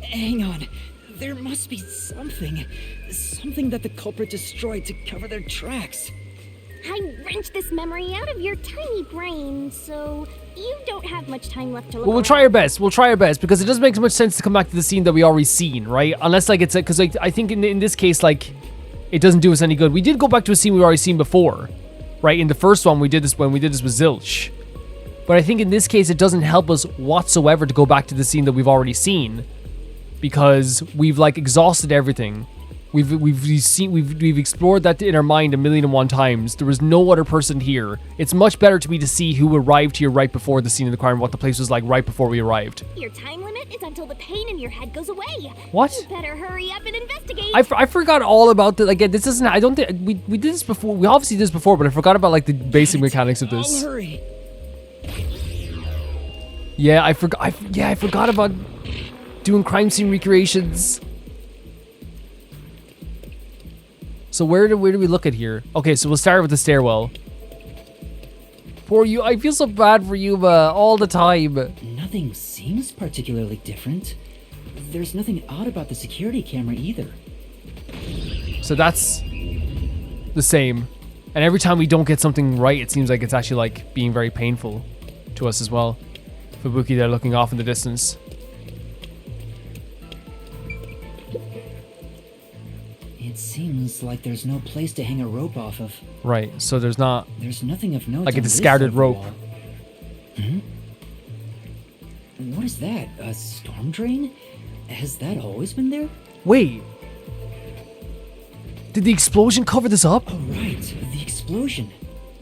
Hang on. There must be something. Something that the culprit destroyed to cover their tracks. I wrenched this memory out of your tiny brain, so you don't have much time left to look Well, we'll try our best. We'll try our best because it doesn't make so much sense to come back to the scene that we already seen, right? Unless like it's because like, I think in this case like it doesn't do us any good. We did go back to a scene we already seen before, right? In the first one we did this when we did this with Zilch, but I think in this case it doesn't help us whatsoever to go back to the scene that we've already seen because we've like exhausted everything. We've explored that in our mind 1,000,001 times. There was no other person here. It's much better to me to see who arrived here right before the scene of the crime, what the place was like right before we arrived. Your time limit is until the pain in your head goes away. What? You better hurry up and investigate. I forgot all about the again. This isn't. I don't think we did this before. We obviously did this before, but I forgot about like the basic mechanics of this. I'll hurry. Yeah, I forgot about doing crime scene recreations. So where do we look at here? Okay, so we'll start with the stairwell. Poor you. I feel so bad for Yuma all the time. Nothing seems particularly different. There's nothing odd about the security camera either. So that's the same. And every time we don't get something right, it seems like it's actually like being very painful to us as well. Fubuki there looking off in the distance. It seems like there's no place to hang a rope off of. Right, so there's not There's nothing of note like a on this discarded side of the rope. wall. What is that? A storm drain? Has that always been there? Wait. Did the explosion cover this up? Oh, right. The explosion.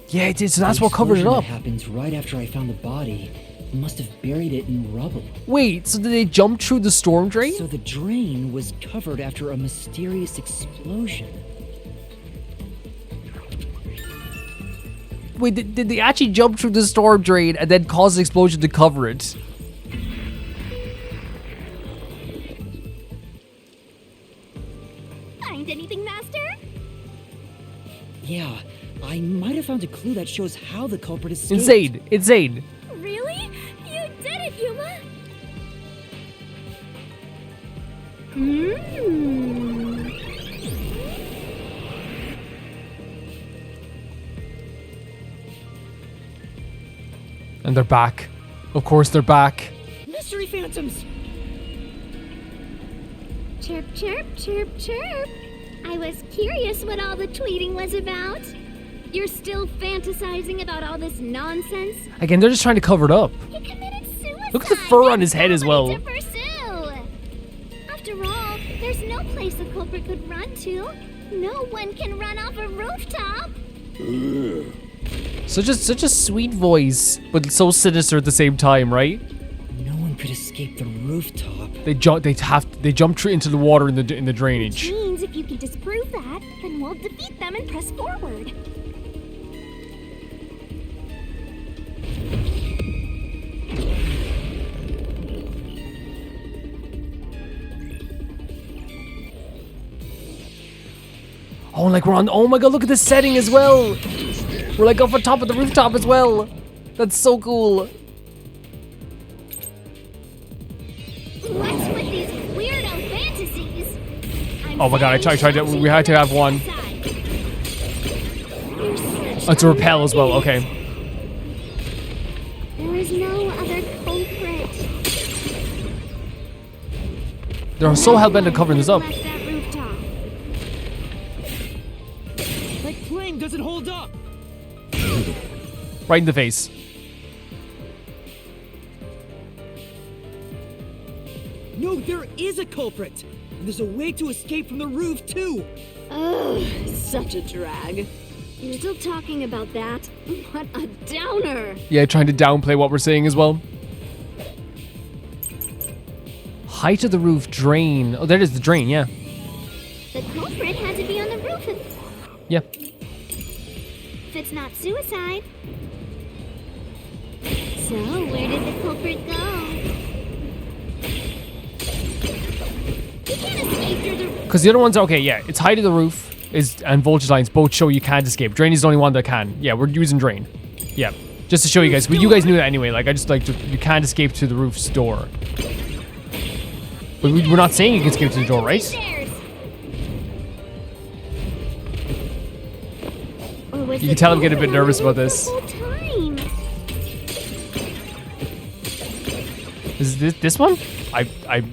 Yeah, it did, so that's The what covered it explosion up. that happened right after I found the body must have buried it in rubble. Wait, so did they jump through the storm drain? So the drain was covered after a mysterious explosion. Wait, did they actually jump through the storm drain and then cause an explosion to cover it? Find anything, Master? Yeah, I might have found a clue that shows how the culprit escaped. Insane, insane. Really? You did it, Yuma! And they're back. Of course they're back. Mystery phantoms! Chirp, chirp, chirp, chirp. I was curious what all the tweeting was about. You're still fantasizing about all this nonsense? Again, they're just trying to cover it up. He committed suicide. Look at the fur on his head as well. To pursue. After all, there's no place a culprit could run to. No one can run off a rooftop. Such a sweet voice, but so sinister at the same time, right? No one could escape the rooftop. They jump into the water in the drainage. Which means if you can disprove that, then we'll defeat them and press forward. Oh, like we're on. Oh my god, look at this setting as well. We're like off on top of the rooftop as well. That's so cool. What's with these weirdo fantasies? Oh my god, I tried to. We had to have one. Oh, it's a repel as well. Okay. There is no other culprit. They're so hell-bent on covering this up. Left that rooftop. That claim doesn't hold up! Right in the face. No, there is a culprit! And there's a way to escape from the roof, too! Ugh, such a drag. You're still talking about that? What a downer! Yeah, trying to downplay what we're saying as well. Height of the roof drain. Oh, there is the drain, yeah. The culprit had to be on the roof. Yeah. If it's not suicide. So, where did the culprit go? He can't escape through the... Because the other ones are, okay, yeah. It's height of the roof and voltage lines both show you can't escape. Drain is the only one that can. Yeah, we're using drain. Yeah. Just to show you guys. But you guys knew that anyway. Like, I just like to, you can't escape to the roof's door. But we're not saying you can escape to the door, right? You can tell I'm getting a bit nervous about this. Is this one? I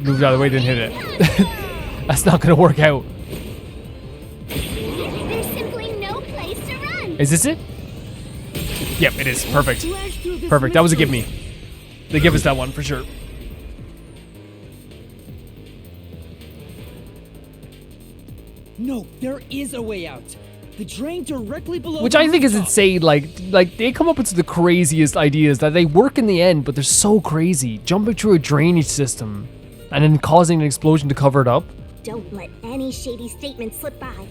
moved out of the way, didn't hit it. That's not gonna work out. There's simply no place to run. Is this it? Yep, it is. Perfect. Perfect. That was a give me. They give us that one for sure. No, there is a way out. The drain directly below. Which I think is insane. Like they come up with the craziest ideas that they work in the end, but they're so crazy. Jumping through a drainage system and then causing an explosion to cover it up. Don't let any shady statement slip by.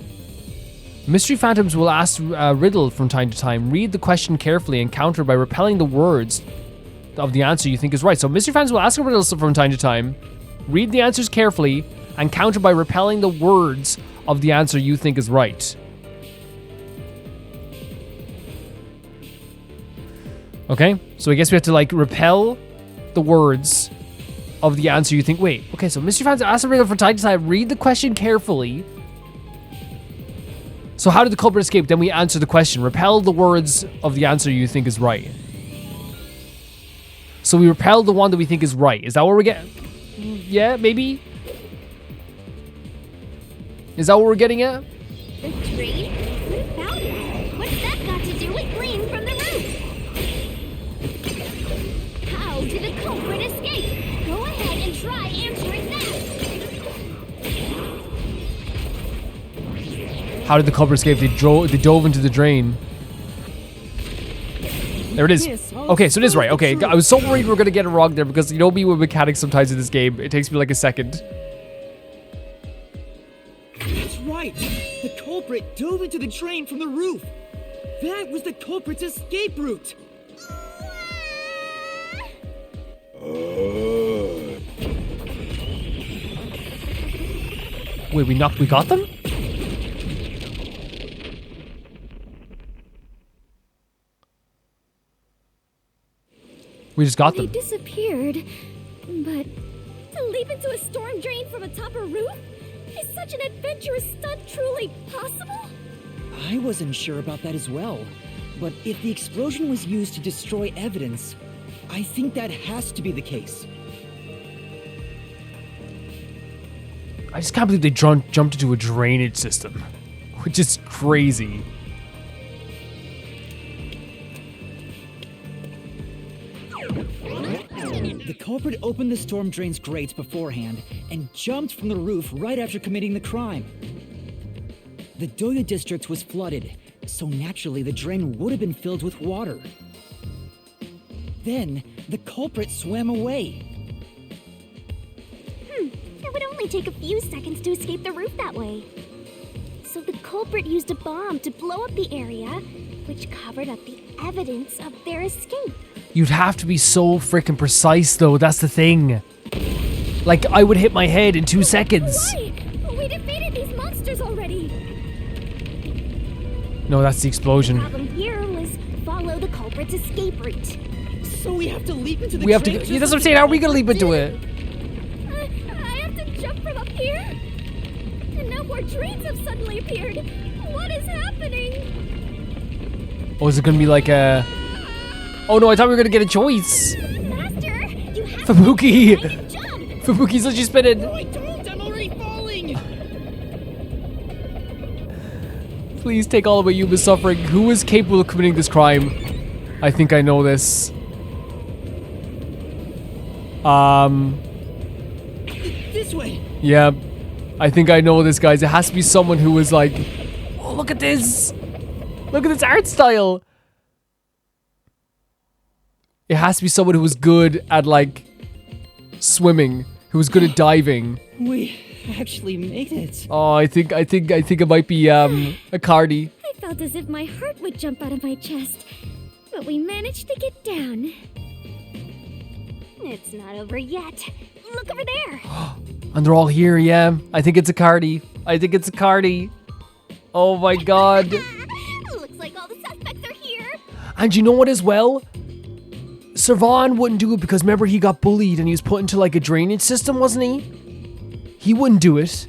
Mystery phantoms will ask a riddle from time to time. Read the question carefully and counter by repelling the words of the answer you think is right. So mystery phantoms will ask a riddle from time to time. Read the answers carefully and counter by repelling the words of the answer you think is right. Okay, so I guess we have to like repel the words of the answer you think. Wait, okay, so mystery fans ask a riddle from time to time. Read the question carefully. So how did the culprit escape? Then we answer the question. Repel the words of the answer you think is right. So we repel the one that we think is right. Is that what we're getting? Yeah, maybe. Is that what we're getting at? The drain? What about that? What's that got to do with gleam from the roof? How did the culprit escape? Go ahead and try answering that. How did the culprit escape? They dove into the drain. There it is. Okay, so it is right. Okay, I was so worried we were going to get it wrong there because you know me with mechanics sometimes in this game. It takes me like a second. That's right. The culprit dove into the drain from the roof. That was the culprit's escape route. Wait, we got them? We just got them. They disappeared, but to leap into a storm drain from atop a roof? Is such an adventurous stunt truly possible? I wasn't sure about that as well. But if the explosion was used to destroy evidence, I think that has to be the case. I just can't believe they jumped into a drainage system, which is crazy. The culprit opened the storm drain's grates beforehand and jumped from the roof right after committing the crime. The Doya district was flooded, so naturally the drain would have been filled with water. Then, the culprit swam away. It would only take a few seconds to escape the roof that way. So the culprit used a bomb to blow up the area, which covered up the evidence of their escape. You'd have to be so freaking precise, though. That's the thing. Like, I would hit my head in 2 seconds. Why? We defeated these monsters already. No, that's the explosion. The problem here was follow the culprit's escape route. So we have to leap into the We have to. drain Yeah, that's what I'm saying. How are we gonna leap into it? I have to jump from up here. And now more drains have suddenly appeared. What is happening? Oh, is it gonna be like a? Oh no, I thought we were gonna get a choice. Master, you have Fubuki. to jump. Fubuki's such a spinning. No, I don't! I'm already falling! Please take all of Yuma's suffering. Who is capable of committing this crime? I think I know this. This way! Yeah. I think I know this, guys. It has to be someone who was like, oh, look at this. Look at this art style. It has to be someone who was good at, like, swimming. Who was good at diving. We actually made it. Oh, I think it might be, a Cardi. I felt as if my heart would jump out of my chest. But we managed to get down. It's not over yet. Look over there. And they're all here, yeah. I think it's a Cardi. Oh my god. Looks like all the suspects are here. And you know what as well? Servan wouldn't do it because remember he got bullied and he was put into like a drainage system, wasn't he? He wouldn't do it.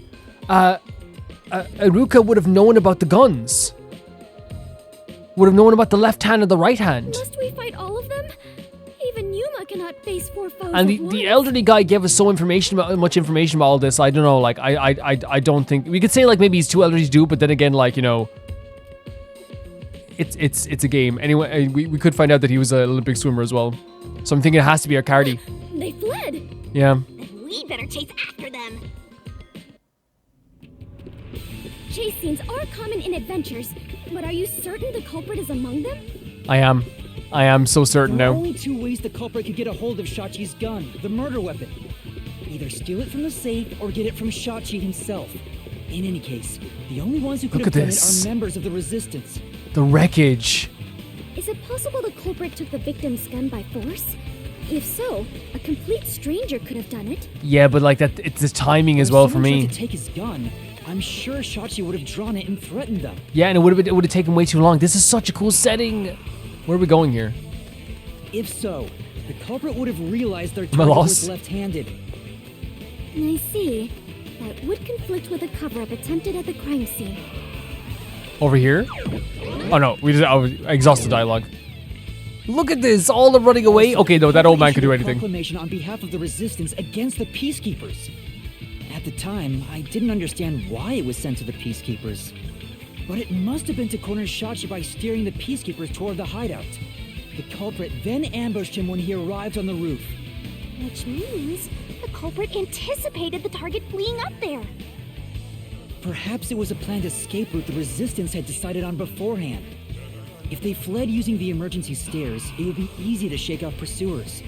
Iruka would have known about the guns. Would have known about the left hand and the right hand. Must we fight all of them? Even Yuma cannot face 4 foes And at once. the elderly guy gave us much information about all this. I don't know, like I don't think we could say like maybe he's too elderly to do, but then again, like, you know, it's a game. Anyway, we could find out that he was an Olympic swimmer as well. So I'm thinking it has to be our Cardi. They fled. Yeah. Then we better chase after them. Chase scenes are common in adventures, but are you certain the culprit is among them? I am so certain There are now. only 2 ways the culprit could get a hold of Shachi's gun, the murder weapon. Either steal it from the safe or get it from Shachi himself. In any case, the only ones who could Look have at done this. it are members of the resistance. The wreckage. Is it possible the culprit took the victim's gun by force? If so, a complete stranger could have done it. Yeah, but like that, it's the timing as If well for someone me. tried to take his gun, I'm sure Shachi would have drawn it and threatened them. Yeah, and it would have taken way too long. This is such a cool setting. Where are we going here? If so, the culprit would have realized their Am I target lost? was left-handed. I see. That would conflict with a cover-up attempted at the crime scene. Over here? Oh no, I exhausted dialogue. Look at this, all the running away. Okay, no, that old man could do anything. Proclamation on behalf of the resistance against the Peacekeepers. At the time, I didn't understand why it was sent to the Peacekeepers. But it must have been to corner Shachi by steering the Peacekeepers toward the hideout. The culprit then ambushed him when he arrived on the roof. Which means the culprit anticipated the target fleeing up there. Perhaps it was a planned escape route the resistance had decided on beforehand. If they fled using the emergency stairs, it would be easy to shake off pursuers.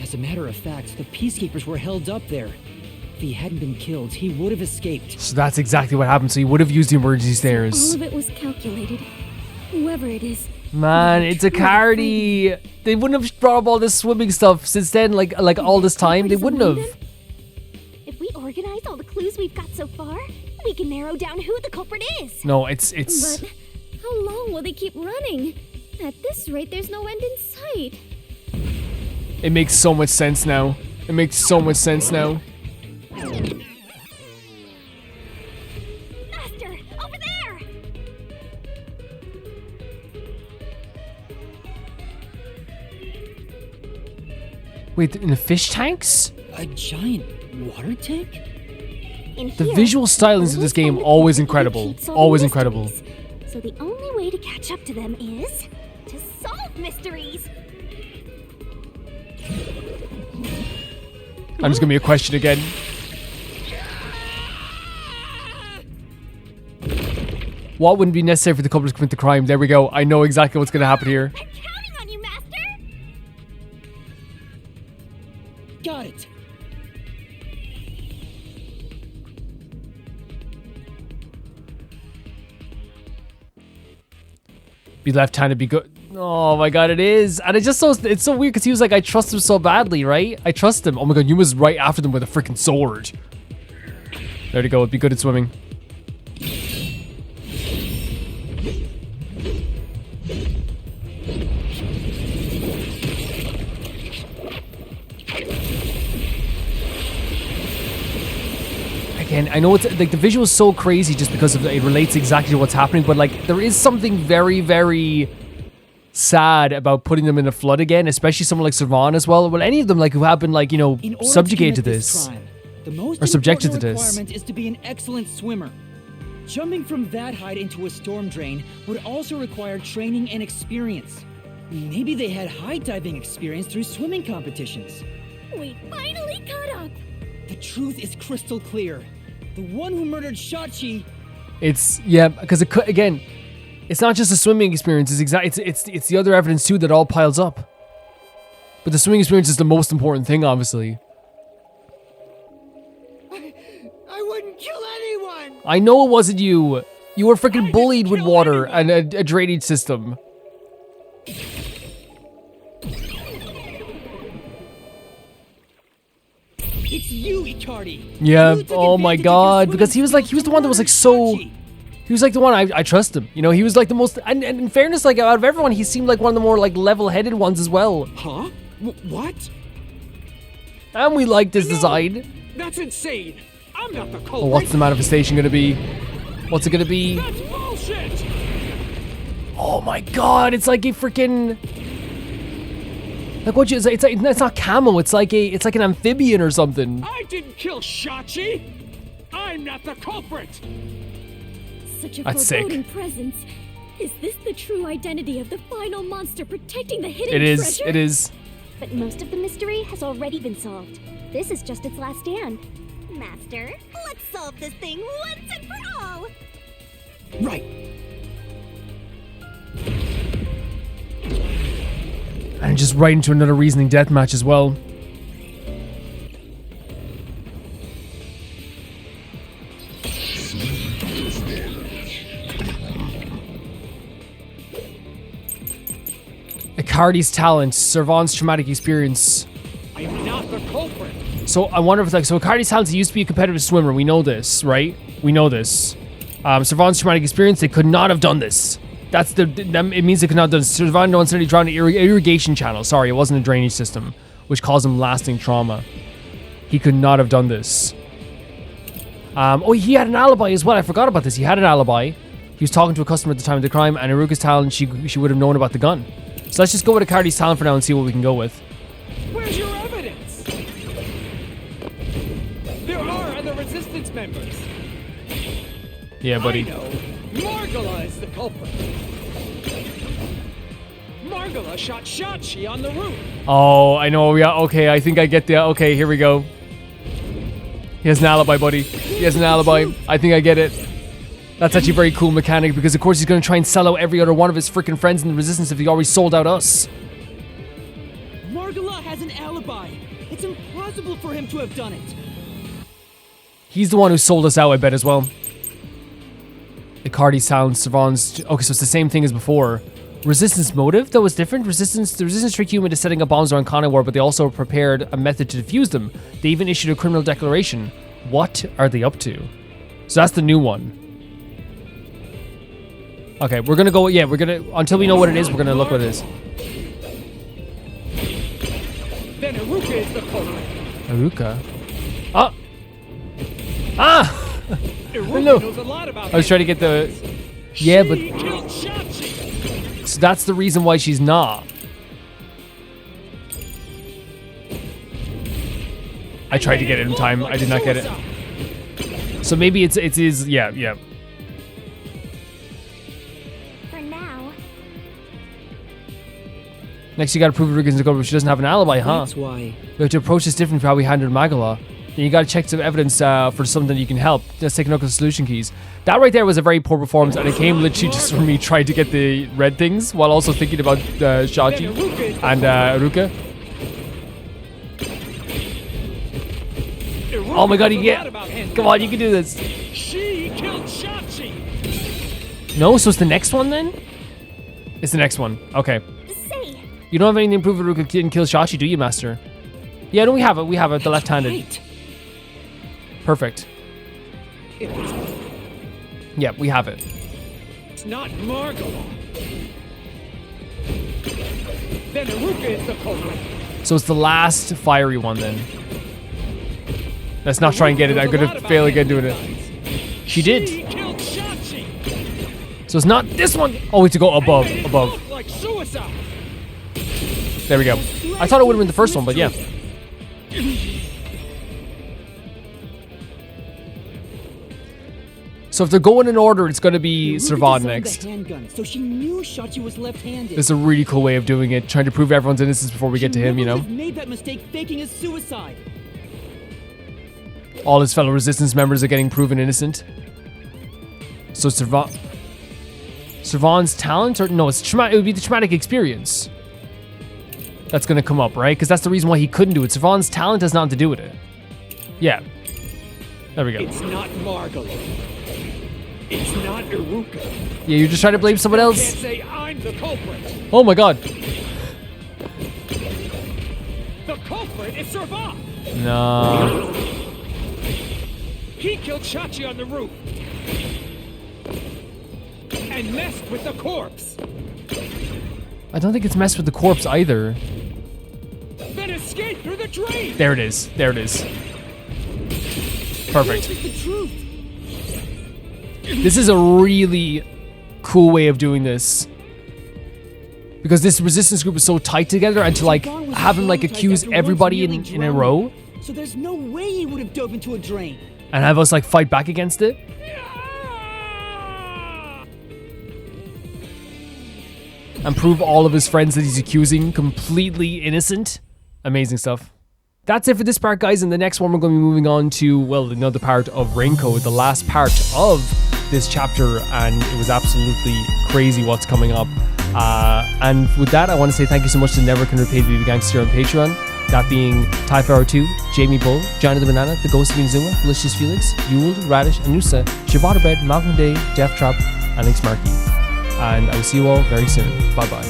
As a matter of fact, the Peacekeepers were held up there. If he hadn't been killed, he would have escaped. So that's exactly what happened. So he would have used the emergency All stairs. of it was calculated. Whoever it is. Man, it's a Cardi. They wouldn't have brought up all this swimming stuff since then, like all this time. They wouldn't have. If we organize all the clues we've got so far, we can narrow down who the culprit is. No, it's. But how long will they keep running? At this rate, there's no end in sight. It makes so much sense now. It makes so much sense now. Master, over there! Wait, in the fish tanks? A giant water tank? The visual stylings of this game, always incredible. Always incredible. So the only way to catch up to them is to solve mysteries. I'm just gonna be a question again. What wouldn't be necessary for the culprit to commit the crime? There we go. I know exactly what's gonna happen here. I'm counting on you, Master. Got it. Be left-handed, be good. Oh my god, it is. And it's just so, it's so weird because he was like, I trust him so badly, right? I trust him. Oh my god, you was right after them with a freaking sword. There you go, be good at swimming. Again, I know it's like the visual is so crazy just because of it relates exactly to what's happening, but like there is something very, very sad about putting them in a flood again, especially someone like Servan as well. Well, any of them like who have been like, you know, subjugated to this or subjected to this. Requirement is to be an excellent swimmer. Jumping from that height into a storm drain would also require training and experience. Maybe they had high diving experience through swimming competitions. We finally caught up. The truth is crystal clear. The one who murdered Shachi. It's yeah, because it could, again, it's not just a swimming experience. It's the other evidence too that all piles up. But the swimming experience is the most important thing, obviously. I wouldn't kill anyone. I know it wasn't you. You were freaking bullied with water and a drainage system. It's you, Icardi. Yeah. Oh my god. Because he was the one that was like so. He was like the one I trust him. You know, he was like the most. And in fairness, like out of everyone, he seemed like one of the more like level-headed ones as well. Huh? What? And we liked his design. That's insane. I'm not the culprit. Oh, what's the manifestation gonna be? What's it gonna be? That's bullshit. Oh my god! It's like a freaking. Like what? It's not camo. It's like an amphibian or something. I didn't kill Shachi. I'm not the culprit. Such a That's foreboding presence. Is this the true identity of the final monster protecting the hidden It is. treasure? It is. But most of the mystery has already been solved. This is just its last stand. Master, let's solve this thing once and for all. Right. And just right into another reasoning deathmatch as well. Icardi's talent, Servan's traumatic experience. I'm not the culprit. So I wonder if it's like, so Icardi's talent, he used to be a competitive swimmer. We know this, right? We know this. Servan's traumatic experience, they could not have done this. It means they could not have done this. Servan once nearly drowned an irrigation channel. Sorry, it wasn't a drainage system, which caused him lasting trauma. He could not have done this. Oh, he had an alibi as well. I forgot about this. He had an alibi. He was talking to a customer at the time of the crime, and Iruka's talent, she would have known about the gun. So let's just go with Icardi's talent for now and see what we can go with. Where's your evidence? There are other resistance members. Yeah, buddy. I know. Margala is the culprit. Margala shot Shachi on the roof. Oh, I know. Yeah, okay, I think I get the... Okay, here we go. He has an alibi, buddy. He has an alibi. I think I get it. That's actually a very cool mechanic because, of course, he's going to try and sell out every other one of his freaking friends in the Resistance if he already sold out us. Margala has an alibi. It's impossible for him to have done it. He's the one who sold us out, I bet, as well. Icardi sounds Servan's... Okay, so it's the same thing as before. Resistance motive, though, is different. The Resistance tricked human into setting up bombs around Conowar, but they also prepared a method to defuse them. They even issued a criminal declaration. What are they up to? So that's the new one. Okay, we're gonna go... Yeah, we're gonna... Until we know what it is, we're gonna look what it is. Then Iruka is the culprit. Iruka? Ah! Ah! Iruka No. knows a lot about I was trying to get the... Yeah, but... She killed Shachi. So that's the reason why she's not. I tried to get it in time. I did not get it. So maybe it is, yeah. For now. Next, you gotta prove Ruka's the culprit. She doesn't have an alibi, huh? That's why. We have to approach this different from how we handled Magala. Then you gotta check some evidence for something you can help. Let's take a look at the solution keys. That right there was a very poor performance, and it came literally just from me trying to get the red things while also thinking about Shachi and Ruka. Oh my god, come on, you can do this. She killed Shachi. No, so it's the next one then? It's the next one. Okay. Say, You don't have anything to prove that Ruka didn't kill Shachi, do you, Master? Yeah, no, we have it. We have it. The left-handed. Right. Perfect. Yeah, we have it. It's not Margala. Then Aruka is the culprit. So it's the last fiery one then. Let's not try and get it. I'm gonna fail again doing it. She did. Killed Shachi. So it's not this one. Oh, we have to go above. Like suicide. There we go. I thought it would have been the first one, but yeah. So if they're going in order, it's going to be Servan next. Handgun, so she knew Shachi was left-handed. This is a really cool way of doing it, trying to prove everyone's innocence before we get to him, you know? Made that mistake faking his suicide. All his fellow resistance members are getting proven innocent. So Servan's talent, or no, it's it would be the traumatic experience that's going to come up, right? Because that's the reason why he couldn't do it. Servan's talent has nothing to do with it. Yeah. There we go. It's not Margala. It's not Aruka. Yeah, you're just trying to blame someone else. Can't say I'm the culprit. Oh my god. The culprit is Servan. No. He killed Shachi on the roof and messed with the corpse. I don't think it's messed with the corpse either. Then escaped through the drain. There it is. There it is. Perfect. This is the truth. This is a really cool way of doing this. Because this resistance group is so tight together, and to like have him like accuse everybody in a row. So there's no way he would have dove into a drain. And have us like fight back against it. And prove all of his friends that he's accusing completely innocent. Amazing stuff. That's it for this part, guys. In the next one, we're going to be moving on to, well, another part of Raincoat, the last part of this chapter, and it was absolutely crazy what's coming up. And with that, I want to say thank you so much to Never Can Repay the Gangster on Patreon. That being Typhar2, Jamie Bull, Johnny the Banana, The Ghost of Inazuma, Felicious Felix, Yuld, Radish, Anusa, Shabbatterbed, Malcolm Day, Death Trap, and Alex Markey. And I will see you all very soon. Bye bye.